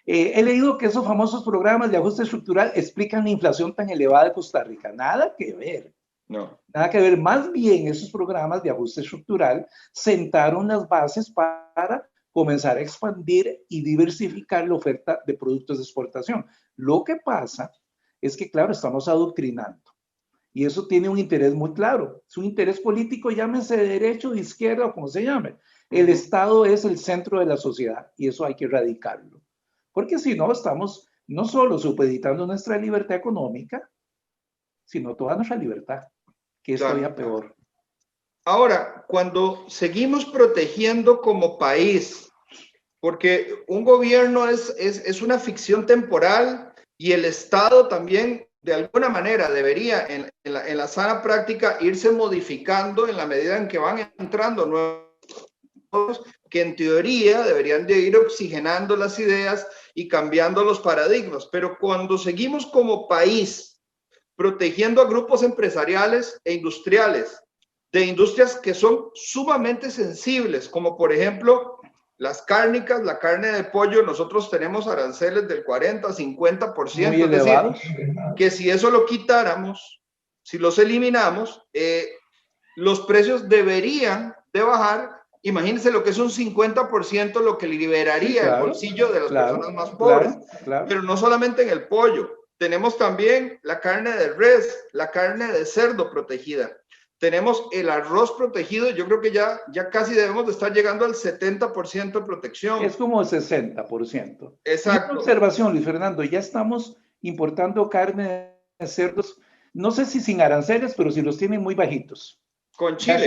He leído que esos famosos programas de ajuste estructural explican la inflación tan elevada de Costa Rica. Nada que ver. No. Nada que ver. Más bien, esos programas de ajuste estructural sentaron las bases para comenzar a expandir y diversificar la oferta de productos de exportación. Lo que pasa es que, claro, estamos adoctrinando. Y eso tiene un interés muy claro. Es un interés político, llámese de derecho, de izquierda o como se llame. El Estado es el centro de la sociedad y eso hay que erradicarlo. Porque si no, estamos no solo supeditando nuestra libertad económica, sino toda nuestra libertad, que es todavía peor. Ahora, cuando seguimos protegiendo como país, porque un gobierno es una ficción temporal y el Estado también, de alguna manera, debería en la sana práctica irse modificando en la medida en que van entrando nuevos, que en teoría deberían de ir oxigenando las ideas y cambiando los paradigmas. Pero cuando seguimos como país protegiendo a grupos empresariales e industriales, de industrias que son sumamente sensibles, como por ejemplo las cárnicas, la carne de pollo, nosotros tenemos aranceles del 40-50%, muy elevados. Es decir, que si eso lo quitáramos, si los eliminamos, los precios deberían de bajar. Imagínense lo que es un 50%, lo que liberaría, sí, claro, el bolsillo de las personas más pobres. Claro. Pero no solamente en el pollo, tenemos también la carne de res, la carne de cerdo protegida. Tenemos el arroz protegido, yo creo que ya casi debemos de estar llegando al 70% de protección. Es como el 60%. Exacto. Y una observación, Luis Fernando, ya estamos importando carne de cerdos, no sé si sin aranceles, pero si los tienen muy bajitos. Con Chile.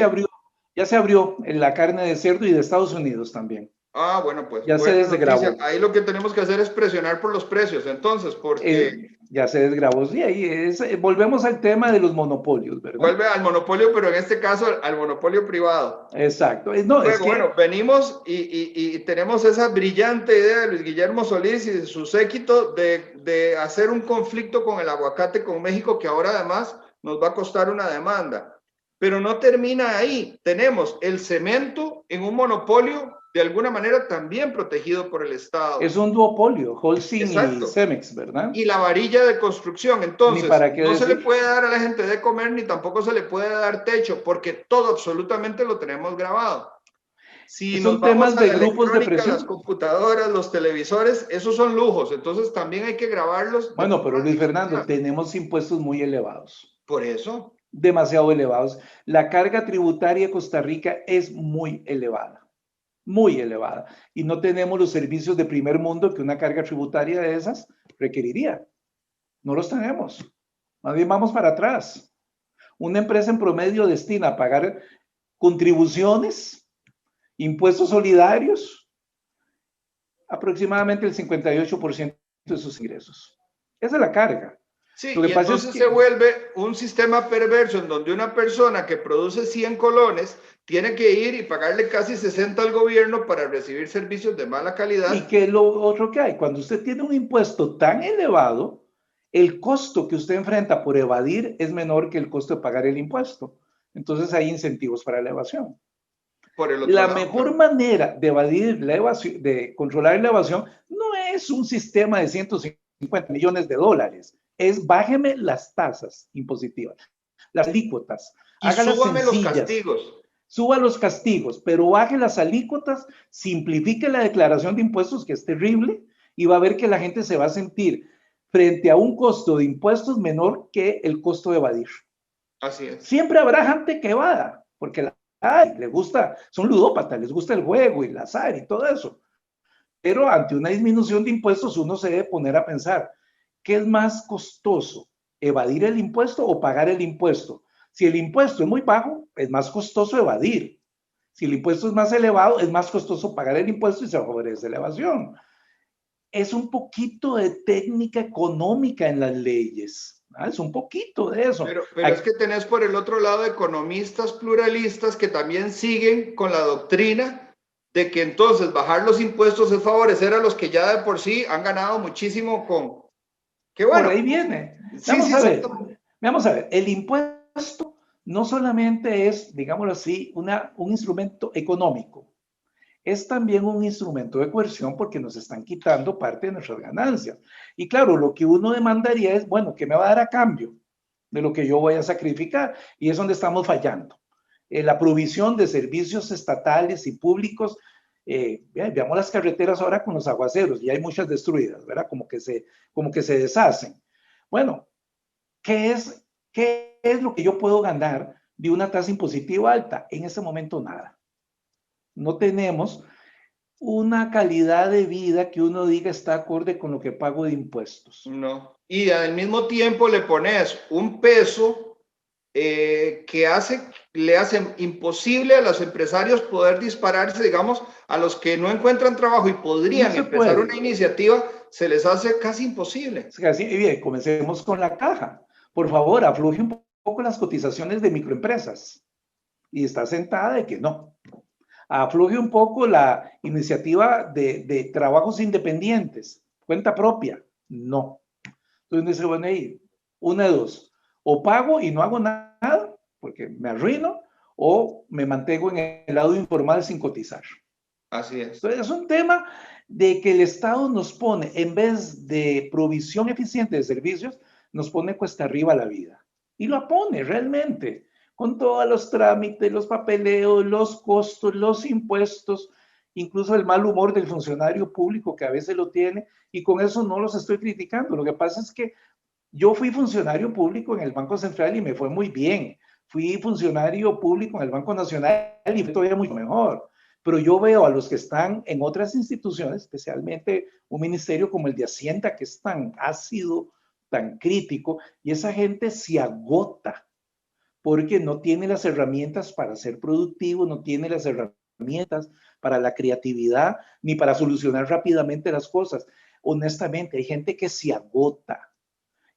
Ya se abrió la carne de cerdo y de Estados Unidos también. Ah, bueno, pues. Ya se desgrabó. Ahí lo que tenemos que hacer es presionar por los precios, entonces, porque Ya se desgravó. Sí, ahí volvemos al tema de los monopolios, ¿verdad? Vuelve al monopolio, pero en este caso al monopolio privado. Exacto. No, Luego, bueno, venimos y tenemos esa brillante idea de Luis Guillermo Solís y de su séquito de hacer un conflicto con el aguacate con México, que ahora además nos va a costar una demanda. Pero no termina ahí. Tenemos el cemento en un monopolio de alguna manera también protegido por el Estado. Es un duopolio, Holcim Exacto. y Cemex, ¿verdad? Y la varilla de construcción. Entonces, no se le decir. puede dar a la gente de comer ni tampoco se le puede dar techo, porque todo absolutamente lo tenemos grabado. Si nos vamos a la electrónica, las computadoras, los televisores, esos son lujos, entonces también hay que grabarlos. Bueno, pero Luis Fernando, tenemos impuestos muy elevados. Por eso. Demasiado elevados. La carga tributaria de Costa Rica es muy elevada. Muy elevada. Y no tenemos los servicios de primer mundo que una carga tributaria de esas requeriría. No los tenemos. Más bien vamos para atrás. Una empresa en promedio destina a pagar contribuciones, impuestos solidarios, aproximadamente el 58% de sus ingresos. Esa es la carga. Sí, y entonces se vuelve un sistema perverso en donde una persona que produce 100 colones tiene que ir y pagarle casi 60 al gobierno para recibir servicios de mala calidad. Y que lo otro que hay, cuando usted tiene un impuesto tan elevado, el costo que usted enfrenta por evadir es menor que el costo de pagar el impuesto. Entonces hay incentivos para la evasión. La mejor manera de evadir la evasión, de controlar la evasión, no es un sistema de 150 millones de dólares, es bájeme las tasas impositivas, las alícuotas, hágalas sencillas. Los castigos. Suba los castigos, pero baje las alícuotas, simplifique la declaración de impuestos, que es terrible, y va a ver que la gente se va a sentir frente a un costo de impuestos menor que el costo de evadir. Así es. Siempre habrá gente que evada, porque le gusta, son ludópatas, les gusta el juego y el azar y todo eso. Pero ante una disminución de impuestos uno se debe poner a pensar, ¿qué es más costoso? ¿Evadir el impuesto o pagar el impuesto? Si el impuesto es muy bajo, es más costoso evadir. Si el impuesto es más elevado, es más costoso pagar el impuesto y se favorece la evasión. Es un poquito de técnica económica en las leyes. Es un poquito de eso. Pero es que tenés por el otro lado economistas pluralistas que también siguen con la doctrina de que entonces bajar los impuestos es favorecer a los que ya de por sí han ganado muchísimo con... Qué bueno. Por ahí viene. Vamos a ver, el impuesto no solamente es, digámoslo así, un instrumento económico, es también un instrumento de coerción porque nos están quitando parte de nuestras ganancias. Y claro, lo que uno demandaría es, bueno, ¿qué me va a dar a cambio de lo que yo voy a sacrificar? Y es donde estamos fallando. La provisión de servicios estatales y públicos, veamos las carreteras ahora con los aguaceros, y hay muchas destruidas, ¿verdad? Como que se deshacen. Bueno, ¿qué es lo que yo puedo ganar de una tasa impositiva alta? En ese momento nada. No tenemos una calidad de vida que uno diga está acorde con lo que pago de impuestos. No. Y al mismo tiempo le pones un peso que le hace imposible a los empresarios poder dispararse, digamos, a los que no encuentran trabajo y podrían empezar una iniciativa, se les hace casi imposible. Casi, bien, comencemos con la caja. Por favor, afloje un poco las cotizaciones de microempresas. Y está sentada de que no. Afloje un poco la iniciativa de trabajos independientes, cuenta propia, no. Entonces dice, bueno, ahí, una de dos, o pago y no hago nada, porque me arruino, o me mantengo en el lado informal sin cotizar. Así es. Entonces es un tema de que el Estado nos pone, en vez de provisión eficiente de servicios, nos pone cuesta arriba la vida. Y lo pone realmente, con todos los trámites, los papeleos, los costos, los impuestos, incluso el mal humor del funcionario público que a veces lo tiene, y con eso no los estoy criticando. Lo que pasa es que yo fui funcionario público en el Banco Central y me fue muy bien. Fui funcionario público en el Banco Nacional y fue todavía mucho mejor. Pero yo veo a los que están en otras instituciones, especialmente un ministerio como el de Hacienda, que es tan ácido, tan crítico, y esa gente se agota porque no tiene las herramientas para ser productivo, no tiene las herramientas para la creatividad, ni para solucionar rápidamente las cosas. Honestamente, hay gente que se agota.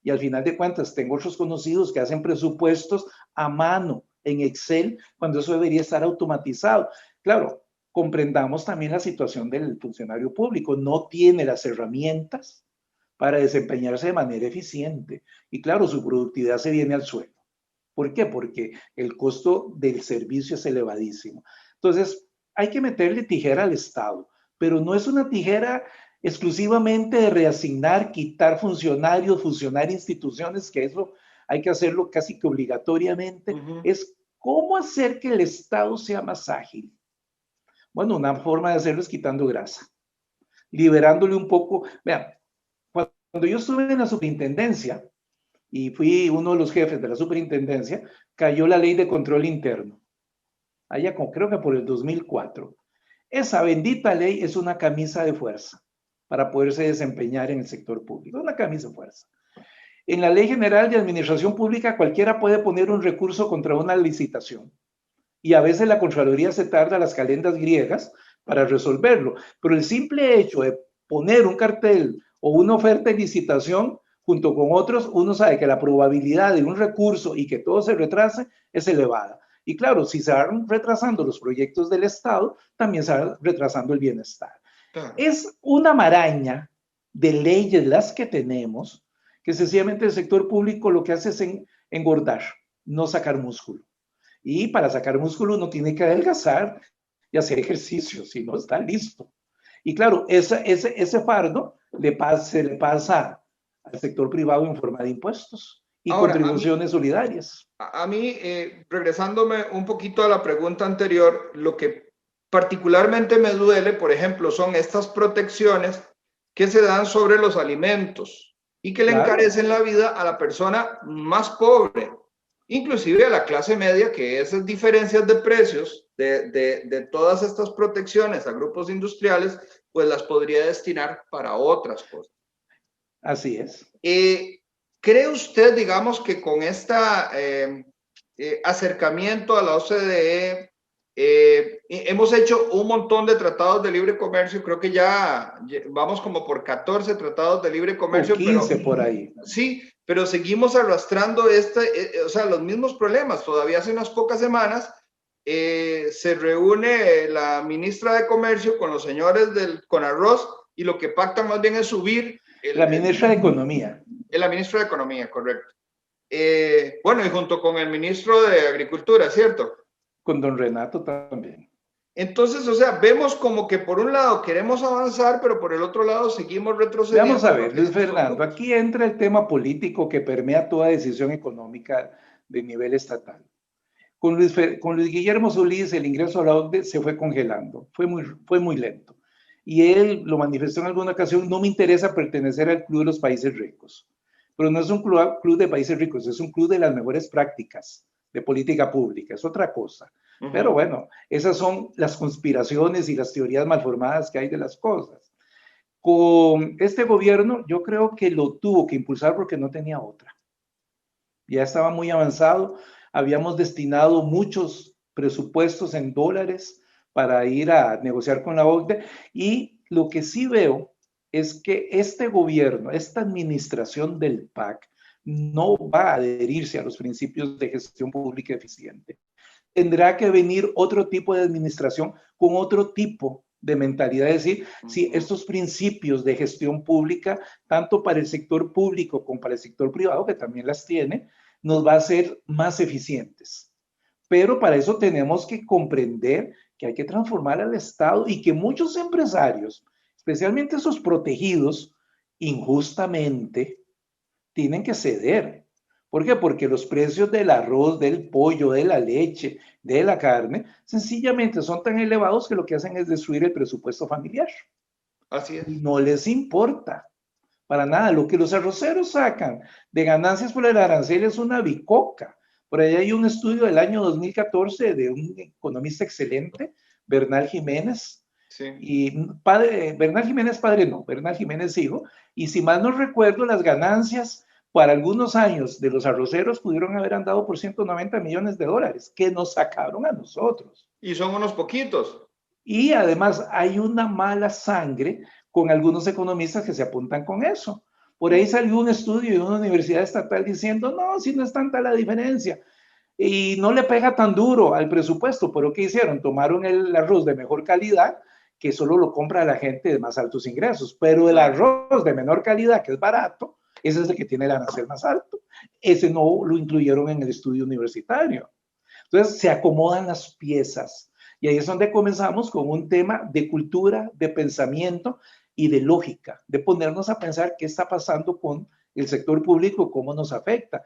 Y al final de cuentas, tengo otros conocidos que hacen presupuestos a mano, en Excel, cuando eso debería estar automatizado. Claro, comprendamos también la situación del funcionario público. No tiene las herramientas para desempeñarse de manera eficiente. Y claro, su productividad se viene al suelo. ¿Por qué? Porque el costo del servicio es elevadísimo. Entonces, hay que meterle tijera al Estado, pero no es una tijera exclusivamente de reasignar, quitar funcionarios, fusionar instituciones, que eso hay que hacerlo casi que obligatoriamente. Es cómo hacer que el Estado sea más ágil. Bueno, una forma de hacerlo es quitando grasa, liberándole un poco. Vean, cuando yo estuve en la superintendencia y fui uno de los jefes de la superintendencia, cayó la ley de control interno, allá creo que por el 2004. Esa bendita ley es una camisa de fuerza para poderse desempeñar en el sector público, una camisa de fuerza. En la Ley General de Administración Pública, cualquiera puede poner un recurso contra una licitación. Y a veces la Contraloría se tarda las calendas griegas para resolverlo. Pero el simple hecho de poner un cartel o una oferta de licitación junto con otros, uno sabe que la probabilidad de un recurso y que todo se retrase es elevada. Y claro, si se van retrasando los proyectos del Estado, también se va retrasando el bienestar. Claro. Es una maraña de leyes las que tenemos, que sencillamente el sector público lo que hace es engordar, no sacar músculo. Y para sacar músculo uno tiene que adelgazar y hacer ejercicio, si no está listo. Y claro, ese fardo se le pasa al sector privado en forma de impuestos y ahora, contribuciones solidarias. A mí, regresándome un poquito a la pregunta anterior, lo que particularmente me duele, por ejemplo, son estas protecciones que se dan sobre los alimentos y que le encarecen la vida a la persona más pobre, inclusive a la clase media, que esas diferencias de precios de todas estas protecciones a grupos industriales, pues las podría destinar para otras cosas. Así es. ¿Cree usted, digamos, que con este acercamiento a la OCDE, hemos hecho un montón de tratados de libre comercio? Creo que ya vamos como por 14 tratados de libre comercio. O 15 por ahí. Sí, pero seguimos arrastrando o sea, los mismos problemas. Todavía hace unas pocas semanas se reúne la ministra de Comercio con los señores del Conarroz y lo que pactan más bien es subir. La ministra de Economía. La ministra de Economía, correcto. Bueno, y junto con el ministro de Agricultura, ¿cierto? Con don Renato también. Entonces, o sea, vemos como que por un lado queremos avanzar, pero por el otro lado seguimos retrocediendo. Vamos a ver, Luis Fernando, aquí entra el tema político que permea toda decisión económica de nivel estatal. Con Luis Guillermo Solís, el ingreso a la OCDE se fue congelando, fue muy lento. Y él lo manifestó en alguna ocasión: no me interesa pertenecer al club de los países ricos. Pero no es un club de países ricos, es un club de las mejores prácticas de política pública, es otra cosa. Pero bueno, esas son las conspiraciones y las teorías malformadas que hay de las cosas. Con este gobierno yo creo que lo tuvo que impulsar porque no tenía otra. Ya estaba muy avanzado, habíamos destinado muchos presupuestos en dólares para ir a negociar con la OCDE, y lo que sí veo es que este gobierno, esta administración del PAC, no va a adherirse a los principios de gestión pública eficiente. Tendrá que venir otro tipo de administración con otro tipo de mentalidad, es decir, si estos principios de gestión pública, tanto para el sector público como para el sector privado, que también las tiene, nos va a hacer más eficientes. Pero para eso tenemos que comprender que hay que transformar al Estado y que muchos empresarios, especialmente esos protegidos injustamente, tienen que ceder. ¿Por qué? Porque los precios del arroz, del pollo, de la leche, de la carne, sencillamente son tan elevados que lo que hacen es destruir el presupuesto familiar. Así es. Y no les importa para nada. Lo que los arroceros sacan de ganancias por el arancel es una bicoca. Por ahí hay un estudio del año 2014 de un economista excelente, Bernal Jiménez. Sí. Y Bernal Jiménez padre no, Bernal Jiménez hijo. Y si mal no recuerdo, las ganancias para algunos años de los arroceros pudieron haber andado por 190 millones de dólares, que nos sacaron a nosotros. Y son unos poquitos. Y además hay una mala sangre con algunos economistas que se apuntan con eso. Por ahí salió un estudio de una universidad estatal diciendo, no, si no es tanta la diferencia. Y no le pega tan duro al presupuesto, pero ¿qué hicieron? Tomaron el arroz de mejor calidad, que solo lo compra la gente de más altos ingresos, pero el arroz de menor calidad, que es barato, ese es el que tiene el arancel más alto. Ese no lo incluyeron en el estudio universitario. Entonces se acomodan las piezas. Y ahí es donde comenzamos con un tema de cultura, de pensamiento y de lógica, de ponernos a pensar qué está pasando con el sector público, cómo nos afecta.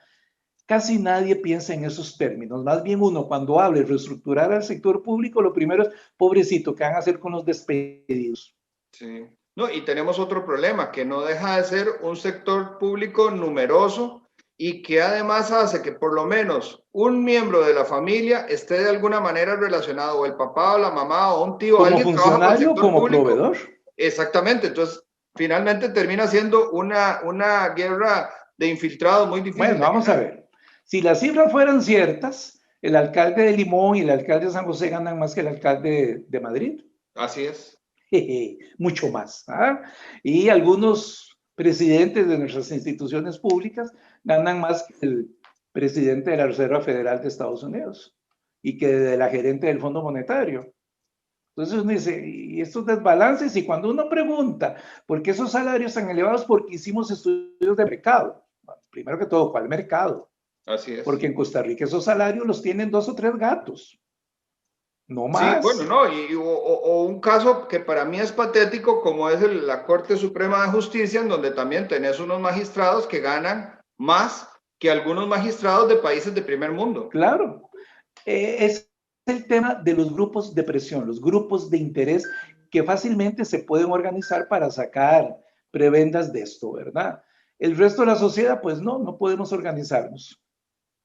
Casi nadie piensa en esos términos. Más bien uno, cuando habla de reestructurar al sector público, lo primero es, pobrecito, ¿qué van a hacer con los despedidos? Sí. No, y tenemos otro problema, que no deja de ser un sector público numeroso y que además hace que por lo menos un miembro de la familia esté de alguna manera relacionado, o el papá o la mamá o un tío, Como alguien trabaja para el funcionario, sector como público. proveedor. Exactamente, entonces finalmente termina siendo una guerra de infiltrados muy difícil. Bueno, vamos a ver. Si las cifras fueran ciertas, el alcalde de Limón y el alcalde de San José ganan más que el alcalde de Madrid. Así es. Mucho más. ¿Ah? Y algunos presidentes de nuestras instituciones públicas ganan más que el presidente de la Reserva Federal de Estados Unidos y que de la gerente del Fondo Monetario. Entonces uno dice, y estos desbalances, y cuando uno pregunta por qué esos salarios tan elevados, porque hicimos estudios de mercado. Bueno, primero que todo, ¿cuál mercado? Así es. Porque en Costa Rica esos salarios los tienen 2 o 3 gatos. No más. Sí, bueno, no, o un caso que para mí es patético, como es la Corte Suprema de Justicia, en donde también tenés unos magistrados que ganan más que algunos magistrados de países de primer mundo. Claro. Es el tema de los grupos de presión, los grupos de interés que fácilmente se pueden organizar para sacar prebendas de esto, ¿verdad? El resto de la sociedad, pues no podemos organizarnos.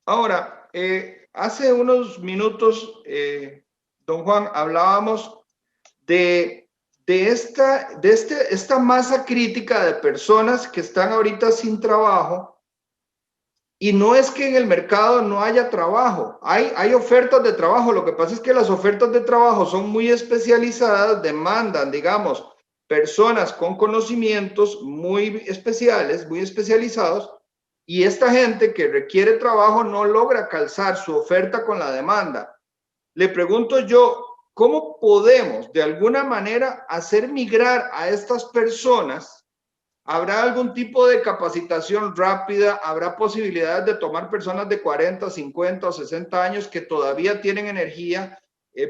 Ahora, hace unos minutos, don Juan, hablábamos de esta masa crítica de personas que están ahorita sin trabajo. Y no es que en el mercado no haya trabajo, hay ofertas de trabajo. Lo que pasa es que las ofertas de trabajo son muy especializadas, demandan, digamos, personas con conocimientos muy especiales, muy especializados, y esta gente que requiere trabajo no logra calzar su oferta con la demanda. Le pregunto yo, ¿cómo podemos de alguna manera hacer migrar a estas personas? ¿Habrá algún tipo de capacitación rápida? ¿Habrá posibilidades de tomar personas de 40, 50 o 60 años que todavía tienen energía?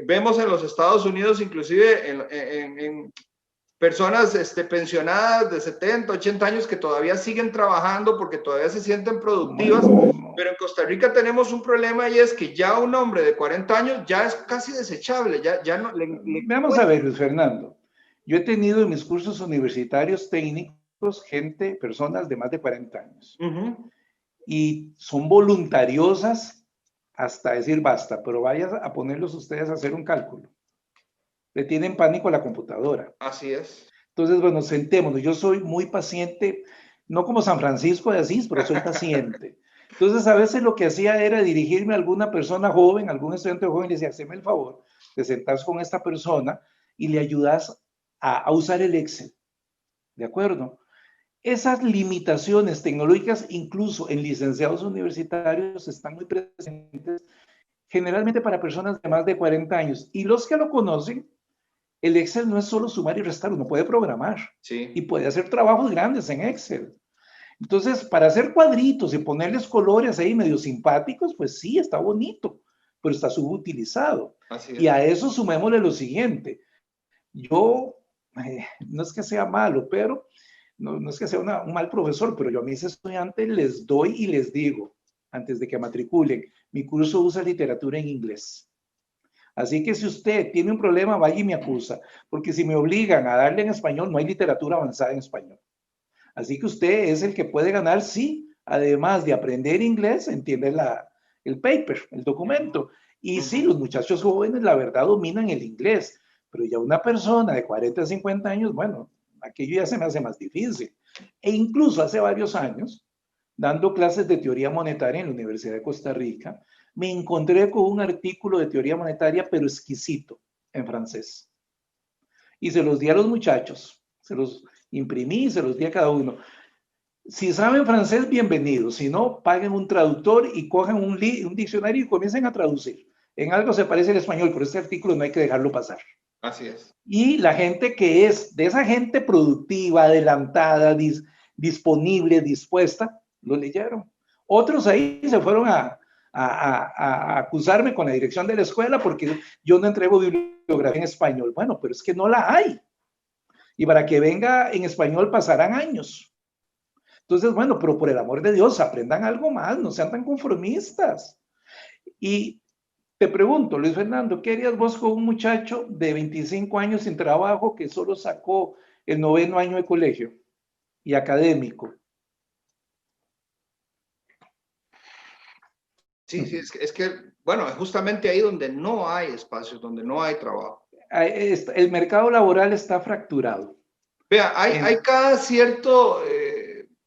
Vemos en los Estados Unidos, inclusive en personas pensionadas de 70, 80 años que todavía siguen trabajando porque todavía se sienten productivas. Pero en Costa Rica tenemos un problema, y es que ya un hombre de 40 años ya es casi desechable. Ya no, Vamos a ver, Luis Fernando. Yo he tenido en mis cursos universitarios técnicos personas de más de 40 años. Y son voluntariosas hasta decir basta, pero vayan a ponerlos ustedes a hacer un cálculo. Le tienen pánico a la computadora. Así es. Entonces, bueno, sentémonos. Yo soy muy paciente, no como San Francisco de Asís, pero soy paciente. Entonces, a veces lo que hacía era dirigirme a alguna persona joven, algún estudiante joven, y le decía, haceme el favor de sentarse con esta persona y le ayudas a usar el Excel. ¿De acuerdo? Esas limitaciones tecnológicas, incluso en licenciados universitarios, están muy presentes, generalmente para personas de más de 40 años. Y los que lo conocen, el Excel no es solo sumar y restar, uno puede programar. Sí. Y puede hacer trabajos grandes en Excel. Entonces, para hacer cuadritos y ponerles colores ahí medio simpáticos, pues sí, está bonito, pero está subutilizado. Así es. Y a eso sumémosle lo siguiente. Yo, no es que sea malo, pero no es que sea un mal profesor, pero yo a mis estudiantes les doy y les digo, antes de que matriculen, mi curso usa literatura en inglés. Así que si usted tiene un problema, vaya y me acusa, porque si me obligan a darle en español, no hay literatura avanzada en español. Así que usted es el que puede ganar, sí, además de aprender inglés, entiende el paper, el documento. Y sí, los muchachos jóvenes, la verdad, dominan el inglés, pero ya una persona de 40 a 50 años, bueno, aquello ya se me hace más difícil. E incluso hace varios años, dando clases de teoría monetaria en la Universidad de Costa Rica, me encontré con un artículo de teoría monetaria, pero exquisito, en francés. Y se los di a los muchachos, se los imprimí y se los di a cada uno. Si saben francés, bienvenidos. Si no, paguen un traductor y cojan un diccionario y comiencen a traducir. En algo se parece al español, pero este artículo no hay que dejarlo pasar. Así es. Y la gente que es de esa gente productiva, adelantada, disponible, dispuesta, lo leyeron. Otros ahí se fueron a acusarme con la dirección de la escuela porque yo no entrego bibliografía en español. Bueno, pero es que no la hay. Y para que venga en español pasarán años. Entonces, bueno, pero por el amor de Dios, aprendan algo más, no sean tan conformistas. Y te pregunto, Luis Fernando, ¿qué harías vos con un muchacho de 25 años sin trabajo que solo sacó el 9º año de colegio y académico? Sí, sí, es que, bueno, es justamente ahí donde no hay espacios, donde no hay trabajo. El mercado laboral está fracturado. Vea, hay cada cierto,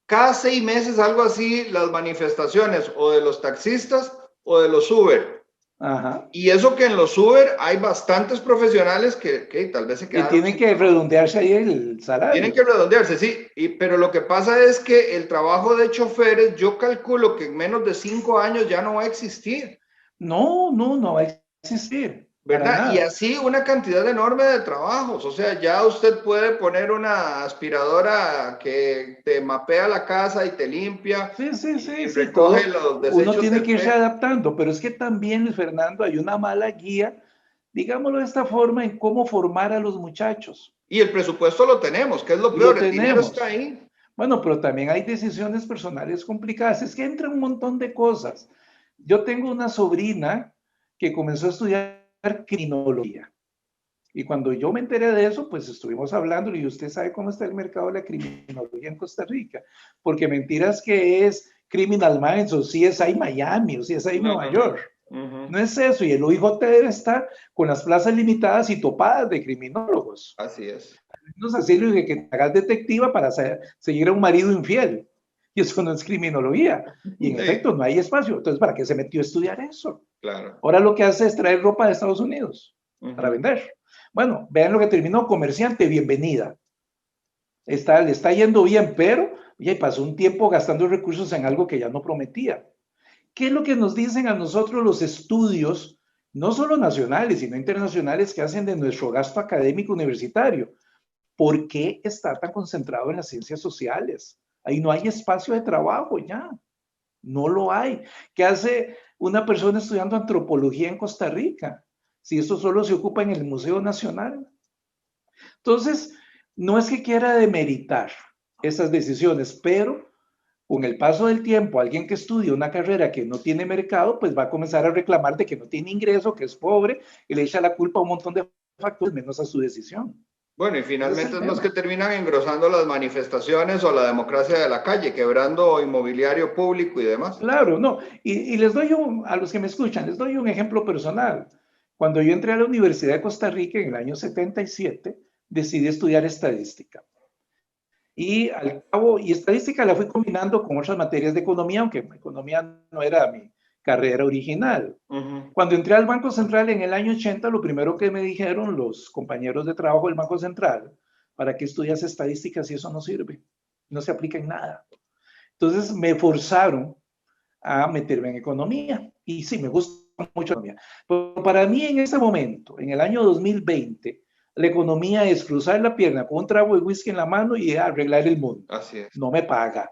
cada 6 meses, algo así, las manifestaciones o de los taxistas o de los Uber. Ajá. Y eso que en los Uber hay bastantes profesionales que tal vez se Que quedaron tienen que redondearse ahí el Tienen salario. que redondearse, sí, pero lo que pasa es que el trabajo de choferes, yo calculo que en menos de 5 años ya no va a existir, No, no, no va a existir, para ¿verdad? Y nada. así una cantidad enorme de trabajos, o sea, ya usted puede poner una aspiradora que te mapea la casa y te limpia Sí, sí, sí, y sí, recoge todo. los Uno desechos tiene del que irse PET. adaptando, pero es que también, Fernando, hay una mala guía, digámoslo de esta forma, en cómo formar a los muchachos. Y el presupuesto lo tenemos, que es lo Lo peor, el dinero está tenemos. ahí. Bueno, pero también hay decisiones personales complicadas. Es que entra un montón de cosas. Yo tengo una sobrina que comenzó a estudiar criminología. Y cuando yo me enteré de eso, pues estuvimos hablando y usted sabe cómo está el mercado de la criminología en Costa Rica. Porque mentiras que es Criminal Minds o CSI Miami o CSI No, Nueva no, no. York. Ujú. No es eso. Y el OIJ debe estar con las plazas limitadas y topadas de criminólogos. Así es. No es así que te hagas detectiva para seguir a un marido infiel. Y eso no es criminología. Y en Sí, efecto, no hay espacio. Entonces, ¿para qué se metió a estudiar eso? claro. Ahora lo que hace es traer ropa de Estados Unidos para Ujú. vender. Bueno, vean lo que terminó, comerciante, bienvenida. Le está yendo bien, pero ya pasó un tiempo gastando recursos en algo que ya no prometía. ¿Qué es lo que nos dicen a nosotros los estudios, no solo nacionales, sino internacionales, que hacen de nuestro gasto académico universitario? ¿Por qué está tan concentrado en las ciencias sociales? Ahí no hay espacio de trabajo ya, no lo hay. ¿Qué hace una persona estudiando antropología en Costa Rica? Si esto solo se ocupa en el Museo Nacional. Entonces, no es que quiera demeritar esas decisiones, pero con el paso del tiempo, alguien que estudia una carrera que no tiene mercado, pues va a comenzar a reclamar de que no tiene ingreso, que es pobre, y le echa la culpa a un montón de factores menos a su decisión. Bueno, y Ese es el finalmente es los que tema. terminan engrosando las manifestaciones o la democracia de la calle, quebrando inmobiliario público y demás. Claro, no. Y les doy a los que me escuchan, les doy un ejemplo personal. Cuando yo entré a la Universidad de Costa Rica en el año 77, decidí estudiar estadística. Y al cabo, y estadística la fui combinando con otras materias de economía, aunque economía no era mi carrera original. Ujú. Cuando entré al Banco Central en el año 80, lo primero que me dijeron los compañeros de trabajo del Banco Central, ¿para qué estudias estadísticas si eso no sirve? No se aplica en nada. Entonces me forzaron a meterme en economía. Y sí, me gusta mucho la economía. Pero para mí en ese momento, en el año 2020, la economía es cruzar la pierna con un trago de whisky en la mano y arreglar el mundo. Así es. No me paga.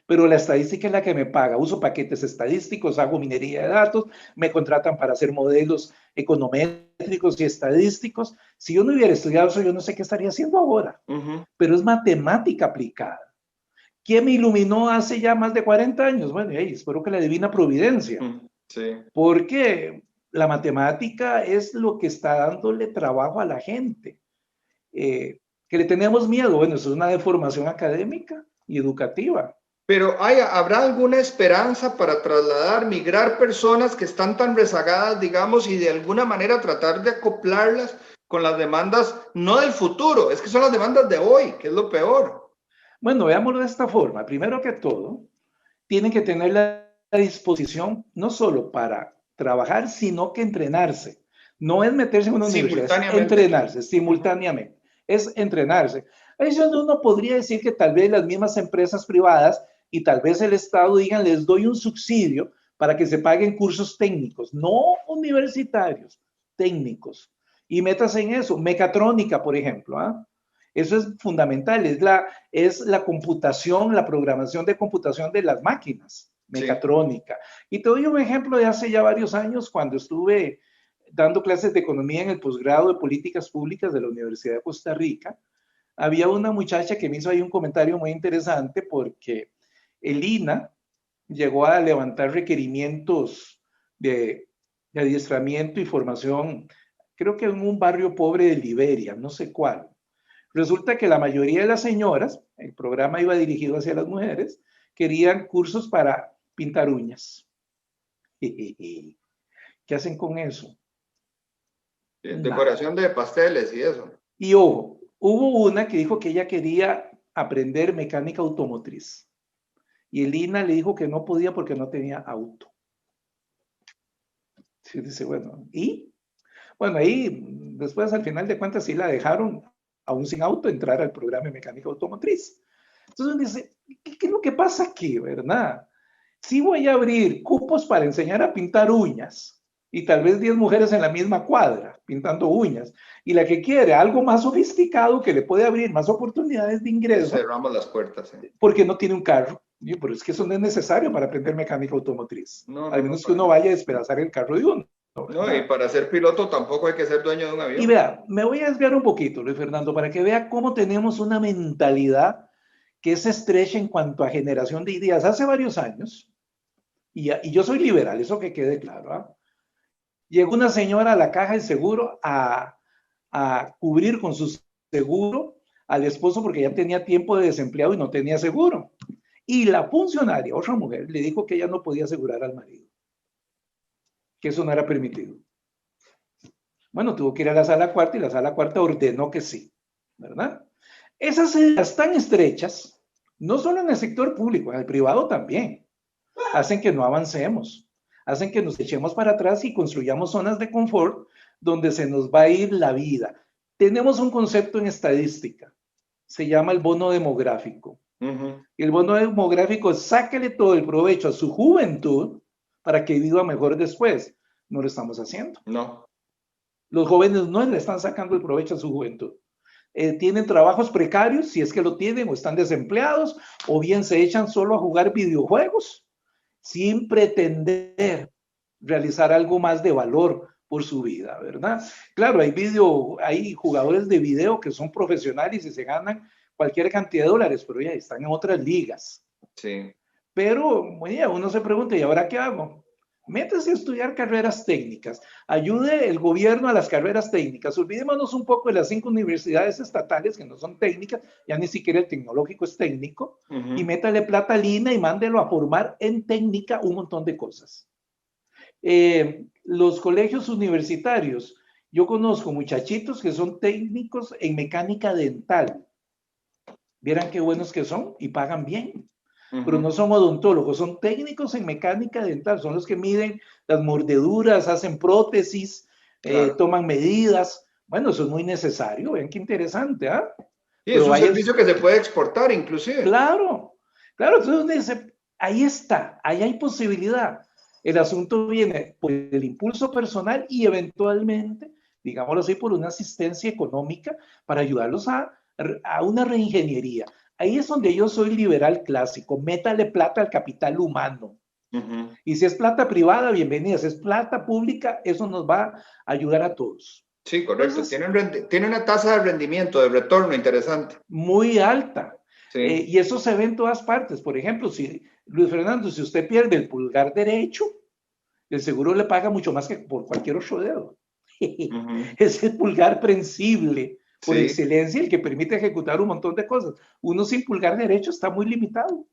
Pero la estadística es la que me paga. Uso paquetes estadísticos, hago minería de datos, me contratan para hacer modelos econométricos y estadísticos. Si yo no hubiera estudiado eso, yo no sé qué estaría haciendo ahora. Ujú. Pero es matemática aplicada. ¿Quién me iluminó hace ya más de 40 años? Bueno, hey, espero que la divina providencia, Sí. porque la matemática es lo que está dándole trabajo a la gente. Que le tenemos miedo, bueno, eso es una deformación académica y educativa. Pero ¿habrá alguna esperanza para trasladar, migrar personas que están tan rezagadas, digamos, y de alguna manera tratar de acoplarlas con las demandas, no del futuro, es que son las demandas de hoy, que es lo peor? Bueno, veámoslo de esta forma. Primero que todo, tienen que tener la disposición no solo para trabajar, sino que entrenarse. No es meterse en una universidad, es Simultáneamente. entrenarse simultáneamente. Es entrenarse. Ahí es donde uno podría decir que tal vez las mismas empresas privadas y tal vez el Estado digan, les doy un subsidio para que se paguen cursos técnicos, no universitarios, técnicos. Y metas en eso. Mecatrónica, por ejemplo. Eso es fundamental. Es la computación, la programación de computación de las máquinas. Mecatrónica. Sí. Y te doy un ejemplo de hace ya varios años, cuando estuve dando clases de economía en el posgrado de políticas públicas de la Universidad de Costa Rica. Había una muchacha que me hizo ahí un comentario muy interesante porque el INA llegó a levantar requerimientos de adiestramiento y formación, creo que en un barrio pobre de Liberia, no sé cuál. Resulta que la mayoría de las señoras, el programa iba dirigido hacia las mujeres, querían cursos para pintar uñas. ¿Qué hacen con eso? Decoración de pasteles y eso. Y ojo, hubo una que dijo que ella quería aprender mecánica automotriz. Y el INA le dijo que no podía porque no tenía auto. Sí, dice, bueno, ¿y? Bueno, ahí después al final de cuentas sí la dejaron, aún sin auto, entrar al programa de mecánica automotriz. Entonces uno dice, ¿qué es lo que pasa aquí, verdad? Sí voy a abrir cupos para enseñar a pintar uñas y tal vez 10 mujeres en la misma cuadra pintando uñas, y la que quiere algo más sofisticado que le puede abrir más oportunidades de ingreso. Cerramos las puertas. Porque no tiene un carro. Pero es que eso no es necesario para aprender mecánica automotriz. Al menos que uno vaya a despedazar el carro de uno. No, y para ser piloto tampoco hay que ser dueño de un avión. Y vea, me voy a desviar un poquito, Luis Fernando, para que vea cómo tenemos una mentalidad que es estrecha en cuanto a generación de ideas. Hace varios años, y yo soy liberal, eso que quede claro, llegó una señora a la caja de seguro a cubrir con su seguro al esposo porque ya tenía tiempo de desempleado y no tenía seguro. Y la funcionaria, otra mujer, le dijo que ella no podía asegurar al marido, que eso no era permitido. Bueno, tuvo que ir a la sala cuarta y la sala cuarta ordenó que sí, ¿verdad? Esas ideas tan estrechas, no solo en el sector público, en el privado también, hacen que no avancemos, hacen que nos echemos para atrás y construyamos zonas de confort donde se nos va a ir la vida. Tenemos un concepto en estadística, se llama el bono demográfico. Y el bono demográfico es sáquele todo el provecho a su juventud para que viva mejor después. No lo estamos haciendo. No. Los jóvenes no le están sacando el provecho a su juventud. Tienen trabajos precarios, si es que lo tienen, o están desempleados, o bien se echan solo a jugar videojuegos sin pretender realizar algo más de valor por su vida, ¿verdad? Claro, hay jugadores de video que son profesionales y se ganan cualquier cantidad de dólares, pero ya están en otras ligas. Sí. Pero uno se pregunta, ¿y ahora qué hago? Métese a estudiar carreras técnicas, ayude el gobierno a las carreras técnicas, olvidémonos un poco de las 5 universidades estatales que no son técnicas, ya ni siquiera el tecnológico es técnico, y métale plata al INA y mándelo a formar en técnica un montón de cosas. Los colegios universitarios, yo conozco muchachitos que son técnicos en mecánica dental. Vieran qué buenos que son y pagan bien. Pero no son odontólogos, son técnicos en mecánica dental, son los que miden las mordeduras, hacen prótesis, claro. Toman medidas. Bueno, eso es muy necesario, vean qué interesante, ¿ah? Sí, es un servicio que se puede exportar inclusive. Claro, claro, entonces ahí está, ahí hay posibilidad. El asunto viene por el impulso personal y eventualmente, digámoslo así, por una asistencia económica para ayudarlos a una reingeniería. Ahí es donde yo soy liberal clásico, métale plata al capital humano. Y si es plata privada, bienvenida. Si es plata pública, eso nos va a ayudar a todos. Sí, correcto. Entonces, tiene una tasa de rendimiento, de retorno interesante. Muy alta. Sí. Y eso se ve en todas partes. Por ejemplo, Luis Fernando, si usted pierde el pulgar derecho, el seguro le paga mucho más que por cualquier otro dedo. Es el pulgar prensible por excelencia, el que permite ejecutar un montón de cosas. Uno sin pulgar derecho está muy limitado.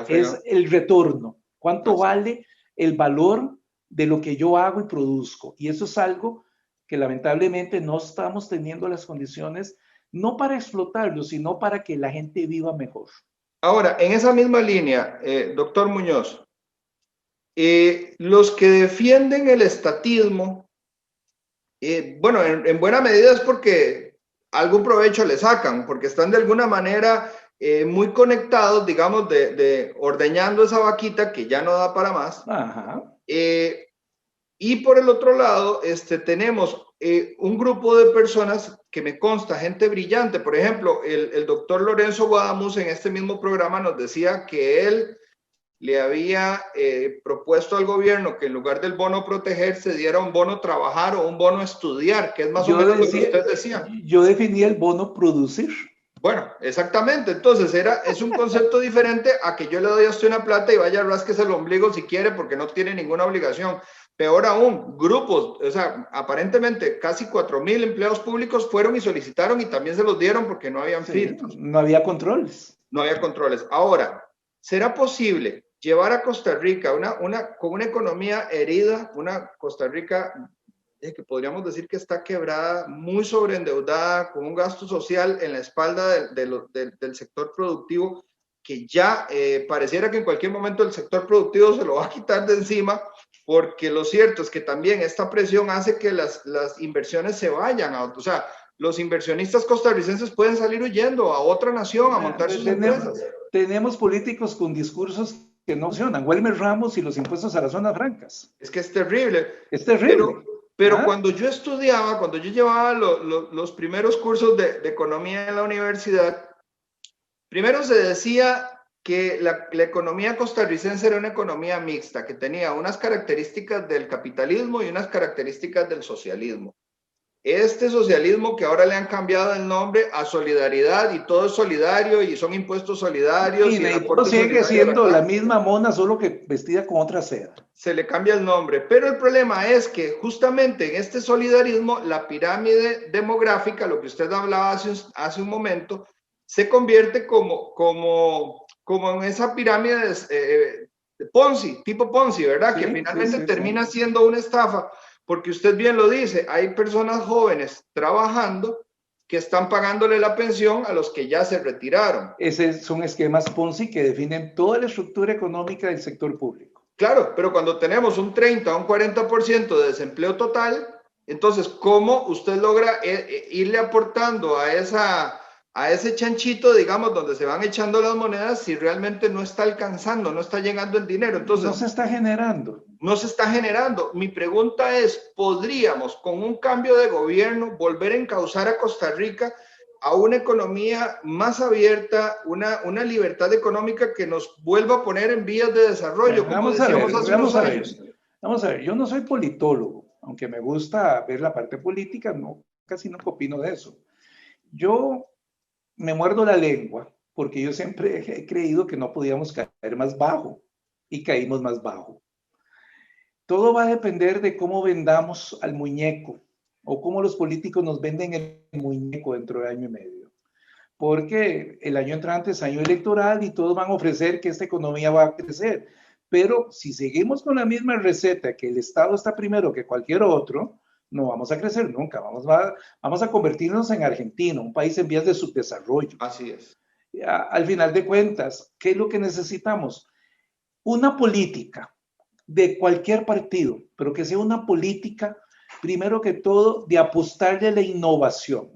Es el retorno. ¿Cuánto vale el valor de lo que yo hago y produzco? Y eso es algo que lamentablemente no estamos teniendo las condiciones, no para explotarlo, sino para que la gente viva mejor. Ahora, en esa misma línea, doctor Muñoz, los que defienden el estatismo, bueno, en buena medida es porque algún provecho le sacan, porque están de alguna manera muy conectados, digamos, de ordeñando esa vaquita que ya no da para más. Ajá. Y por el otro lado, tenemos un grupo de personas que me consta, gente brillante. Por ejemplo, el doctor Lorenzo Guadamus en este mismo programa nos decía que él le había propuesto al gobierno que en lugar del bono proteger se diera un bono trabajar o un bono estudiar, que es más o menos lo que usted decía. Yo definí el bono producir. Bueno, exactamente. Entonces es un concepto diferente a que yo le doy a usted una plata y vaya, rásquese el ombligo si quiere porque no tiene ninguna obligación. Peor aún, grupos, o sea, aparentemente casi 4,000 empleados públicos fueron y solicitaron y también se los dieron porque no habían filtros. No había controles. No había controles. Ahora, ¿será posible llevar a Costa Rica con una economía herida, una Costa Rica que podríamos decir que está quebrada, muy sobreendeudada, con un gasto social en la espalda del sector productivo, que ya pareciera que en cualquier momento el sector productivo se lo va a quitar de encima, porque lo cierto es que también esta presión hace que las inversiones se vayan, o sea, los inversionistas costarricenses pueden salir huyendo a otra nación a montar sus empresas. Tenemos políticos con discursos que no funcionan. Wilmer Ramos y los impuestos a las zonas francas. Es que es terrible. Es terrible. Pero cuando yo estudiaba, cuando yo llevaba los primeros cursos de economía en la universidad, primero se decía que la economía costarricense era una economía mixta, que tenía unas características del capitalismo y unas características del socialismo. Este socialismo que ahora le han cambiado el nombre a solidaridad y todo es solidario y son impuestos solidarios. Y sigue siendo la misma mona, solo que vestida con otra seda. Se le cambia el nombre, pero el problema es que justamente en este solidarismo la pirámide demográfica, lo que usted hablaba hace un momento, se convierte como en esa pirámide de Ponzi, tipo Ponzi, ¿verdad? Sí, que finalmente termina siendo una estafa. Porque usted bien lo dice, hay personas jóvenes trabajando que están pagándole la pensión a los que ya se retiraron. Esos son esquemas Ponzi que definen toda la estructura económica del sector público. Claro, pero cuando tenemos un 30 o un 40% de desempleo total, entonces, ¿cómo usted logra irle aportando a ese chanchito, digamos, donde se van echando las monedas si realmente no está alcanzando, no está llegando el dinero? Entonces, no se está generando. No se está generando. Mi pregunta es, ¿podríamos con un cambio de gobierno volver a encauzar a Costa Rica a una economía más abierta, una libertad económica que nos vuelva a poner en vías de desarrollo? Vamos a ver, yo no soy politólogo, aunque me gusta ver la parte política, casi no opino de eso. Yo me muerdo la lengua porque yo siempre he creído que no podíamos caer más bajo y caímos más bajo. Todo va a depender de cómo vendamos al muñeco o cómo los políticos nos venden el muñeco dentro de año y medio. Porque el año entrante es año electoral y todos van a ofrecer que esta economía va a crecer. Pero si seguimos con la misma receta, que el Estado está primero que cualquier otro, no vamos a crecer nunca. Vamos a convertirnos en Argentina, un país en vías de subdesarrollo. Así es. Al final de cuentas, ¿qué es lo que necesitamos? Una política de cualquier partido, pero que sea una política, primero que todo, de apostarle a la innovación,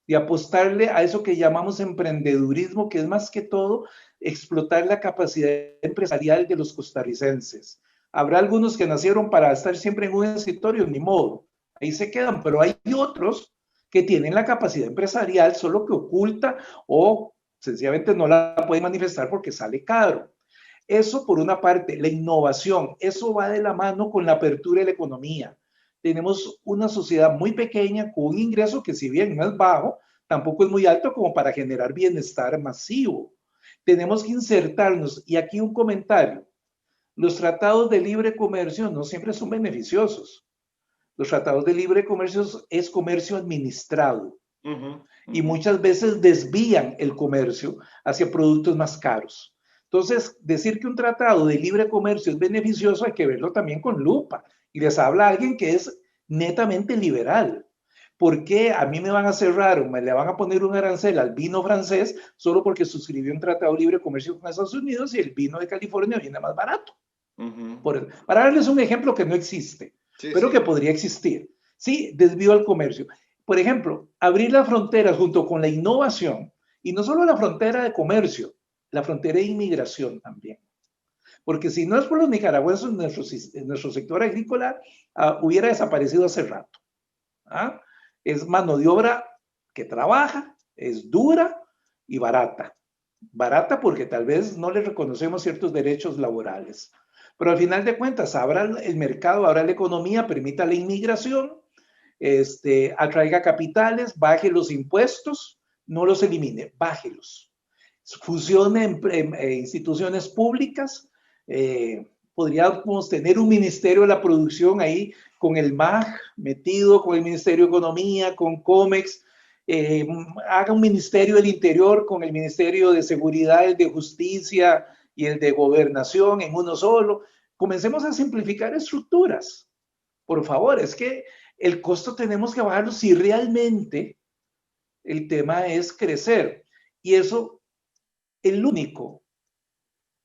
de apostarle a eso que llamamos emprendedurismo, que es más que todo explotar la capacidad empresarial de los costarricenses. Habrá algunos que nacieron para estar siempre en un escritorio, ni modo, ahí se quedan, pero hay otros que tienen la capacidad empresarial, solo que oculta o sencillamente no la pueden manifestar porque sale caro. Eso por una parte, la innovación, eso va de la mano con la apertura de la economía. Tenemos una sociedad muy pequeña con un ingreso que si bien no es bajo, tampoco es muy alto como para generar bienestar masivo. Tenemos que insertarnos, y aquí un comentario, los tratados de libre comercio no siempre son beneficiosos. Los tratados de libre comercio es comercio administrado y muchas veces desvían el comercio hacia productos más caros. Entonces, decir que un tratado de libre comercio es beneficioso hay que verlo también con lupa. Y les habla alguien que es netamente liberal. ¿Por qué a mí me van a cerrar me le van a poner un arancel al vino francés solo porque suscribió un tratado de libre comercio con Estados Unidos y el vino de California viene más barato? Para darles un ejemplo que no existe, pero que podría existir. Sí, desvío al comercio. Por ejemplo, abrir las fronteras junto con la innovación, y no solo la frontera de comercio, la frontera de inmigración también. Porque si no es por los nicaragüenses, nuestro sector agrícola hubiera desaparecido hace rato. ¿Ah? Es mano de obra que trabaja, es dura y barata. Barata porque tal vez no le reconocemos ciertos derechos laborales. Pero al final de cuentas, abra el mercado, abra la economía, permita la inmigración, atraiga capitales, baje los impuestos, no los elimine, bájelos. Fusione en instituciones públicas, podríamos tener un ministerio de la producción ahí con el MAG metido, con el Ministerio de Economía, con COMEX, haga un Ministerio del Interior con el Ministerio de Seguridad, el de Justicia y el de Gobernación en uno solo. Comencemos a simplificar estructuras. Por favor, es que el costo tenemos que bajarlo si realmente el tema es crecer. Y eso, el único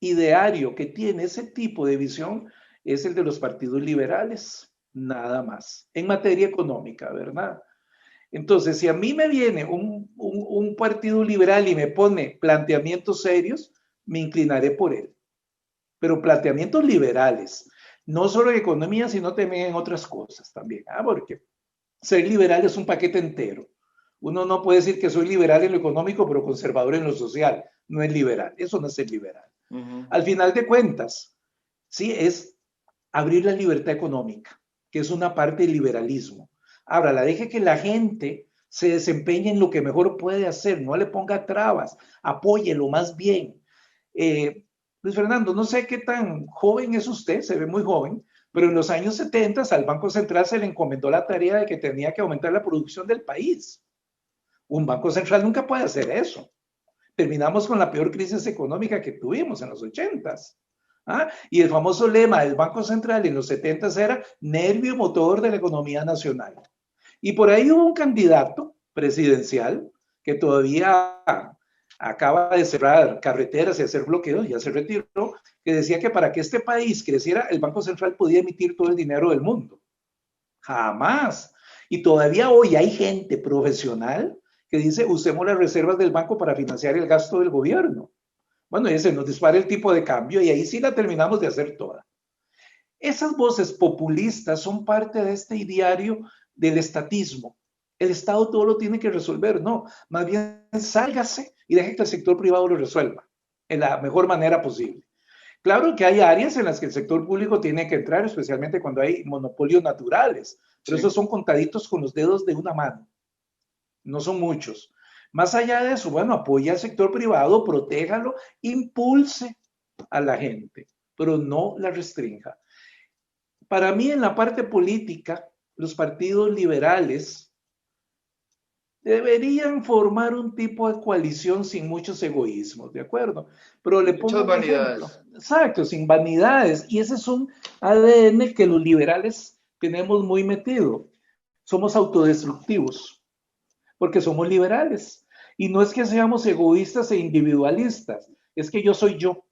ideario que tiene ese tipo de visión es el de los partidos liberales, nada más, en materia económica, ¿verdad? Entonces, si a mí me viene un partido liberal y me pone planteamientos serios, me inclinaré por él. Pero planteamientos liberales, no solo en economía, sino también en otras cosas también. Porque ser liberal es un paquete entero. Uno no puede decir que soy liberal en lo económico, pero conservador en lo social. No es liberal. Eso no es ser liberal. Al final de cuentas, sí, es abrir la libertad económica, que es una parte del liberalismo. Ahora, la deje que la gente se desempeñe en lo que mejor puede hacer, no le ponga trabas, apóyelo más bien. Luis Fernando, no sé qué tan joven es usted, se ve muy joven, pero en los años 70 al Banco Central se le encomendó la tarea de que tenía que aumentar la producción del país. Un Banco Central nunca puede hacer eso. Terminamos con la peor crisis económica que tuvimos en los 80s. Y el famoso lema del Banco Central en los 70s era nervio motor de la economía nacional. Y por ahí hubo un candidato presidencial que todavía acaba de cerrar carreteras y hacer bloqueos, ya se retiró, que decía que para que este país creciera, el Banco Central podía emitir todo el dinero del mundo. Jamás. Y todavía hoy hay gente profesional que dice, usemos las reservas del banco para financiar el gasto del gobierno. Bueno, y ese nos dispara el tipo de cambio y ahí sí la terminamos de hacer toda. Esas voces populistas son parte de este ideario del estatismo. El Estado todo lo tiene que resolver, no. Más bien, sálgase y deje que el sector privado lo resuelva en la mejor manera posible. Claro que hay áreas en las que el sector público tiene que entrar, especialmente cuando hay monopolios naturales, pero sí, esos son contaditos con los dedos de una mano. No son muchos. Más allá de eso, bueno, apoya al sector privado, protéjalo, impulse a la gente, pero no la restrinja. Para mí, en la parte política, los partidos liberales deberían formar un tipo de coalición sin muchos egoísmos, ¿de acuerdo? Pero le pongo un ejemplo. Exacto, sin vanidades. Y ese es un ADN que los liberales tenemos muy metido. Somos autodestructivos, porque somos liberales. Y no es que seamos egoístas e individualistas, es que yo soy yo.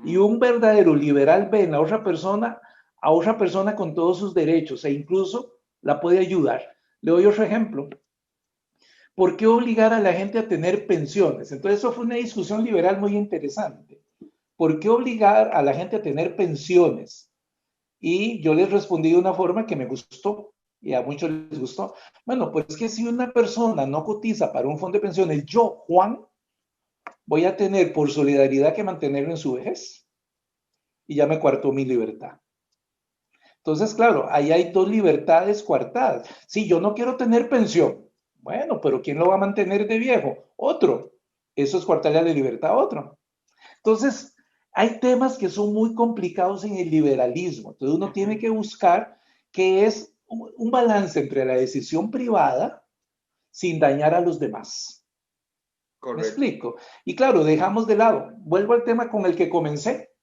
Y un verdadero liberal ve en la otra persona a otra persona con todos sus derechos e incluso la puede ayudar. Le doy otro ejemplo. ¿Por qué obligar a la gente a tener pensiones? Entonces, eso fue una discusión liberal muy interesante. ¿Por qué obligar a la gente a tener pensiones? Y yo les respondí de una forma que me gustó y a muchos les gustó. Bueno, pues es que si una persona no cotiza para un fondo de pensiones, yo, Juan, voy a tener por solidaridad que mantenerlo en su vejez. Y ya me coartó mi libertad. Entonces, claro, ahí hay dos libertades coartadas. Si yo no quiero tener pensión, bueno, pero ¿quién lo va a mantener de viejo? Otro. Eso es coartarle la libertad a otro. Entonces, hay temas que son muy complicados en el liberalismo. Entonces, uno tiene que buscar qué es un balance entre la decisión privada sin dañar a los demás. Correcto. ¿Me explico? Y claro, dejamos de lado. Vuelvo al tema con el que comencé.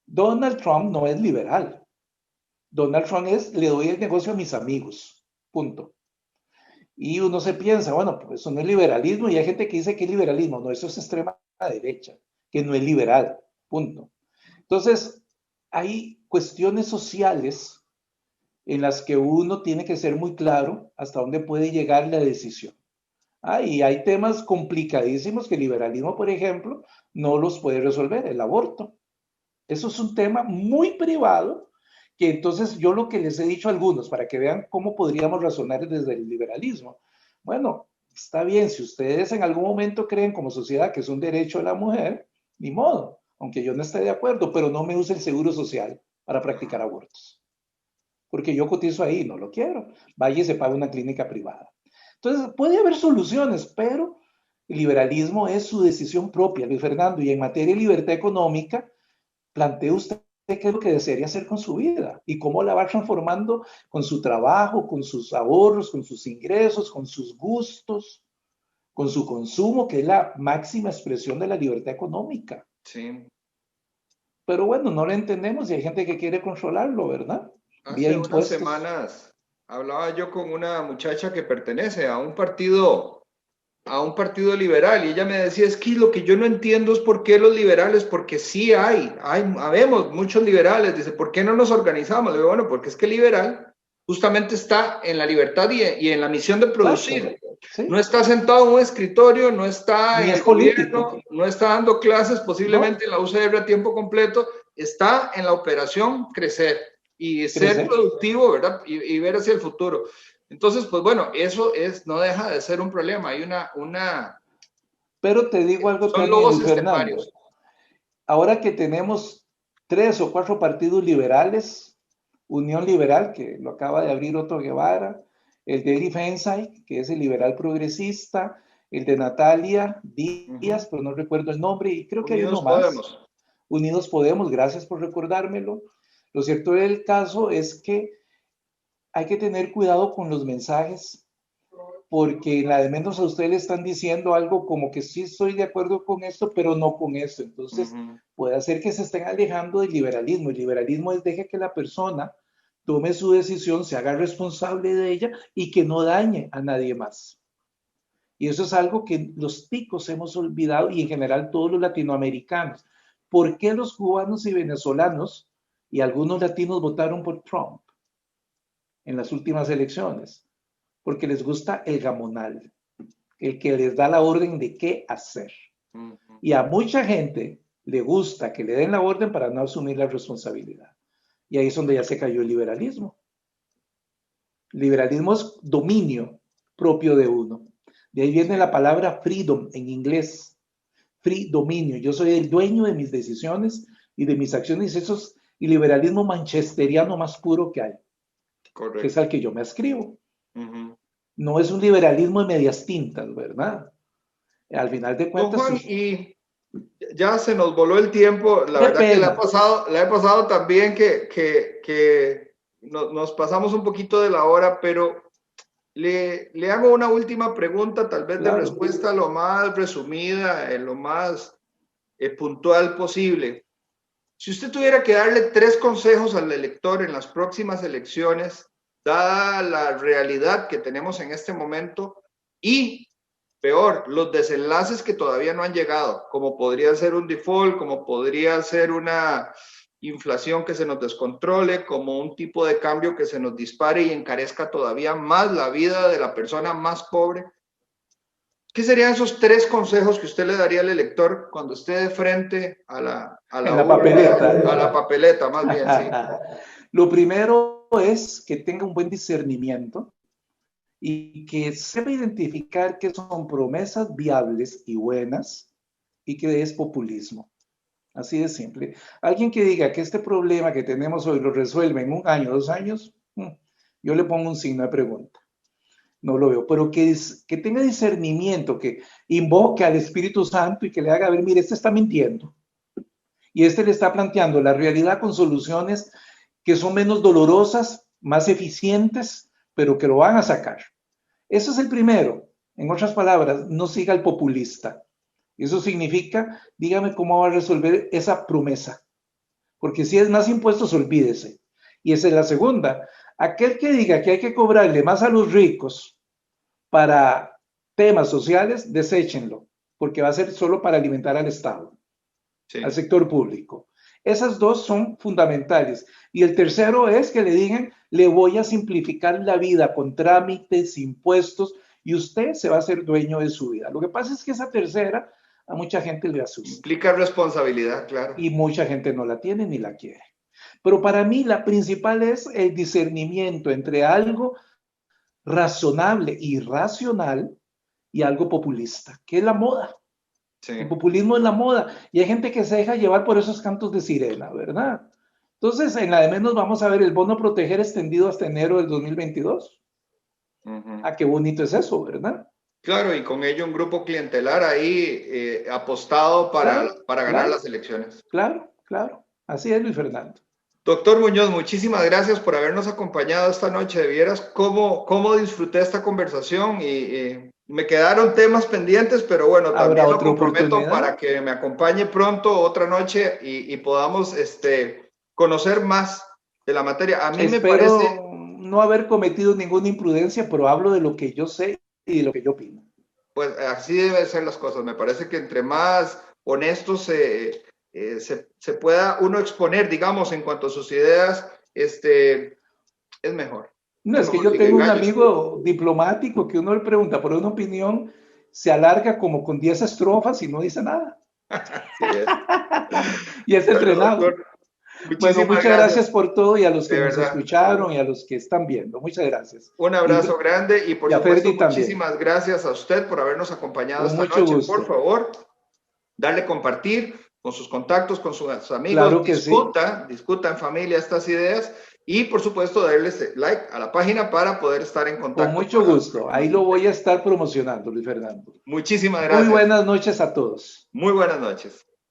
Donald Trump no es liberal. Donald Trump es, le doy el negocio a mis amigos, punto. Y uno se piensa, bueno, pues eso no es liberalismo, y hay gente que dice que es liberalismo. No, eso es extrema derecha, que no es liberal, punto. Entonces, hay cuestiones sociales en las que uno tiene que ser muy claro hasta dónde puede llegar la decisión. Y hay temas complicadísimos que el liberalismo, por ejemplo, no los puede resolver, el aborto. Eso es un tema muy privado, que entonces yo lo que les he dicho a algunos, para que vean cómo podríamos razonar desde el liberalismo. Bueno, está bien, si ustedes en algún momento creen como sociedad que es un derecho de la mujer, ni modo, aunque yo no esté de acuerdo, pero no me use el seguro social para practicar abortos. Porque yo cotizo ahí, no lo quiero. Vaya y se paga una clínica privada. Entonces, puede haber soluciones, pero el liberalismo es su decisión propia, Luis Fernando, y en materia de libertad económica, plantee usted qué es lo que desearía hacer con su vida y cómo la va transformando con su trabajo, con sus ahorros, con sus ingresos, con sus gustos, con su consumo, que es la máxima expresión de la libertad económica. Sí. Pero bueno, no lo entendemos y hay gente que quiere controlarlo, ¿verdad? Vía Hace unas impuestos. semanas hablaba yo con una muchacha que pertenece a un partido liberal, y ella me decía, es que lo que yo no entiendo es por qué los liberales, porque sí habemos muchos liberales, dice, ¿por qué no nos organizamos? Le digo, bueno, porque es que el liberal justamente está en la libertad y en la misión de producir. ¿Sí? No está sentado en un escritorio, no está Ni en es el político. gobierno, no está dando clases, posiblemente en la UCR a tiempo completo, está en la operación crecer y ser productivo, ¿verdad? Y ver hacia el futuro. Entonces, pues bueno, eso no deja de ser un problema. Hay Pero te digo algo son también, lobos Luis Fernando. esteparios. Ahora que tenemos 3 o 4 partidos liberales, Unión Liberal, que lo acaba de abrir Otto Guevara, el de Eli Feinstein, que es el liberal progresista, el de Natalia Díaz, pero no recuerdo el nombre, y creo que hay uno Unidos más. Podemos. Unidos Podemos, gracias por recordármelo. Lo cierto del caso es que hay que tener cuidado con los mensajes, porque en la de menos a usted le están diciendo algo como que sí estoy de acuerdo con esto, pero no con esto. Entonces, puede hacer que se estén alejando del liberalismo. El liberalismo es deje que la persona tome su decisión, se haga responsable de ella y que no dañe a nadie más. Y eso es algo que los ticos hemos olvidado y en general todos los latinoamericanos. ¿Por qué los cubanos y venezolanos y algunos latinos votaron por Trump en las últimas elecciones? Porque les gusta el gamonal, el que les da la orden de qué hacer. Y a mucha gente le gusta que le den la orden para no asumir la responsabilidad. Y ahí es donde ya se cayó el liberalismo. Liberalismo es dominio propio de uno. De ahí viene la palabra freedom en inglés. Free dominio. Yo soy el dueño de mis decisiones y de mis acciones. Eso es el liberalismo manchesteriano más puro que hay. Correcto. Que es al que yo me ascribo. No es un liberalismo de medias tintas, ¿verdad? Al final de cuentas... Don Juan, y ya se nos voló el tiempo. La verdad que le ha pasado también que nos pasamos un poquito de la hora, pero le hago una última pregunta, tal vez de respuesta lo más resumida, lo más puntual posible. Si usted tuviera que darle 3 consejos al elector en las próximas elecciones, dada la realidad que tenemos en este momento y, peor, los desenlaces que todavía no han llegado, como podría ser un default, como podría ser una inflación que se nos descontrole, como un tipo de cambio que se nos dispare y encarezca todavía más la vida de la persona más pobre. ¿Qué serían esos 3 consejos que usted le daría al elector cuando esté de frente a la papeleta? A la papeleta, más bien, sí. Lo primero es que tenga un buen discernimiento y que sepa identificar qué son promesas viables y buenas y qué es populismo. Así de simple. Alguien que diga que este problema que tenemos hoy lo resuelve en 1 año, 2 años, yo le pongo un signo de pregunta. No lo veo, pero que tenga discernimiento, que invoque al Espíritu Santo y que le haga ver, mire, este está mintiendo. Y este le está planteando la realidad con soluciones que son menos dolorosas, más eficientes, pero que lo van a sacar. Eso es el primero. En otras palabras, no siga al populista. Eso significa, dígame cómo va a resolver esa promesa. Porque si es más impuestos, olvídese. Y esa es la segunda. Aquel que diga que hay que cobrarle más a los ricos para temas sociales, deséchenlo, porque va a ser solo para alimentar al Estado, al sector público. Esas 2 son fundamentales. Y el tercero es que le digan, le voy a simplificar la vida con trámites, impuestos, y usted se va a hacer dueño de su vida. Lo que pasa es que esa tercera a mucha gente le asusta. Implica responsabilidad, claro. Y mucha gente no la tiene ni la quiere. Pero para mí la principal es el discernimiento entre algo razonable y racional y algo populista, que es la moda. Sí. El populismo es la moda. Y hay gente que se deja llevar por esos cantos de sirena, ¿verdad? Entonces, en la de menos vamos a ver el bono proteger extendido hasta enero del 2022. Ah, qué bonito es eso, ¿verdad? Claro, y con ello un grupo clientelar ahí apostado para ganar las elecciones. Claro, claro. Así es, Luis Fernando. Doctor Muñoz, muchísimas gracias por habernos acompañado esta noche. De vieras cómo disfruté esta conversación y me quedaron temas pendientes, pero bueno, también lo comprometo para que me acompañe pronto otra noche y podamos conocer más de la materia. A mí me parece no haber cometido ninguna imprudencia, pero hablo de lo que yo sé y de lo que yo opino. Pues así deben ser las cosas. Me parece que entre más honestos se pueda uno exponer, digamos, en cuanto a sus ideas, es mejor. No, es que yo tengo un amigo diplomático que uno le pregunta por una opinión, se alarga como con 10 estrofas y no dice nada. Sí es. Y es entrenado. Doctor, bueno, muchas gracias por todo y a los que nos escucharon y a los que están viendo. Muchas gracias. Un abrazo grande y por supuesto muchísimas gracias a usted por habernos acompañado esta noche. Gusto. Por favor, darle compartir con sus contactos, con sus amigos. Claro que discuta en familia estas ideas y por supuesto darles like a la página para poder estar en contacto. Con mucho gusto. Ahí lo voy a estar promocionando, Luis Fernando. Muchísimas gracias. Muy buenas noches a todos. Muy buenas noches.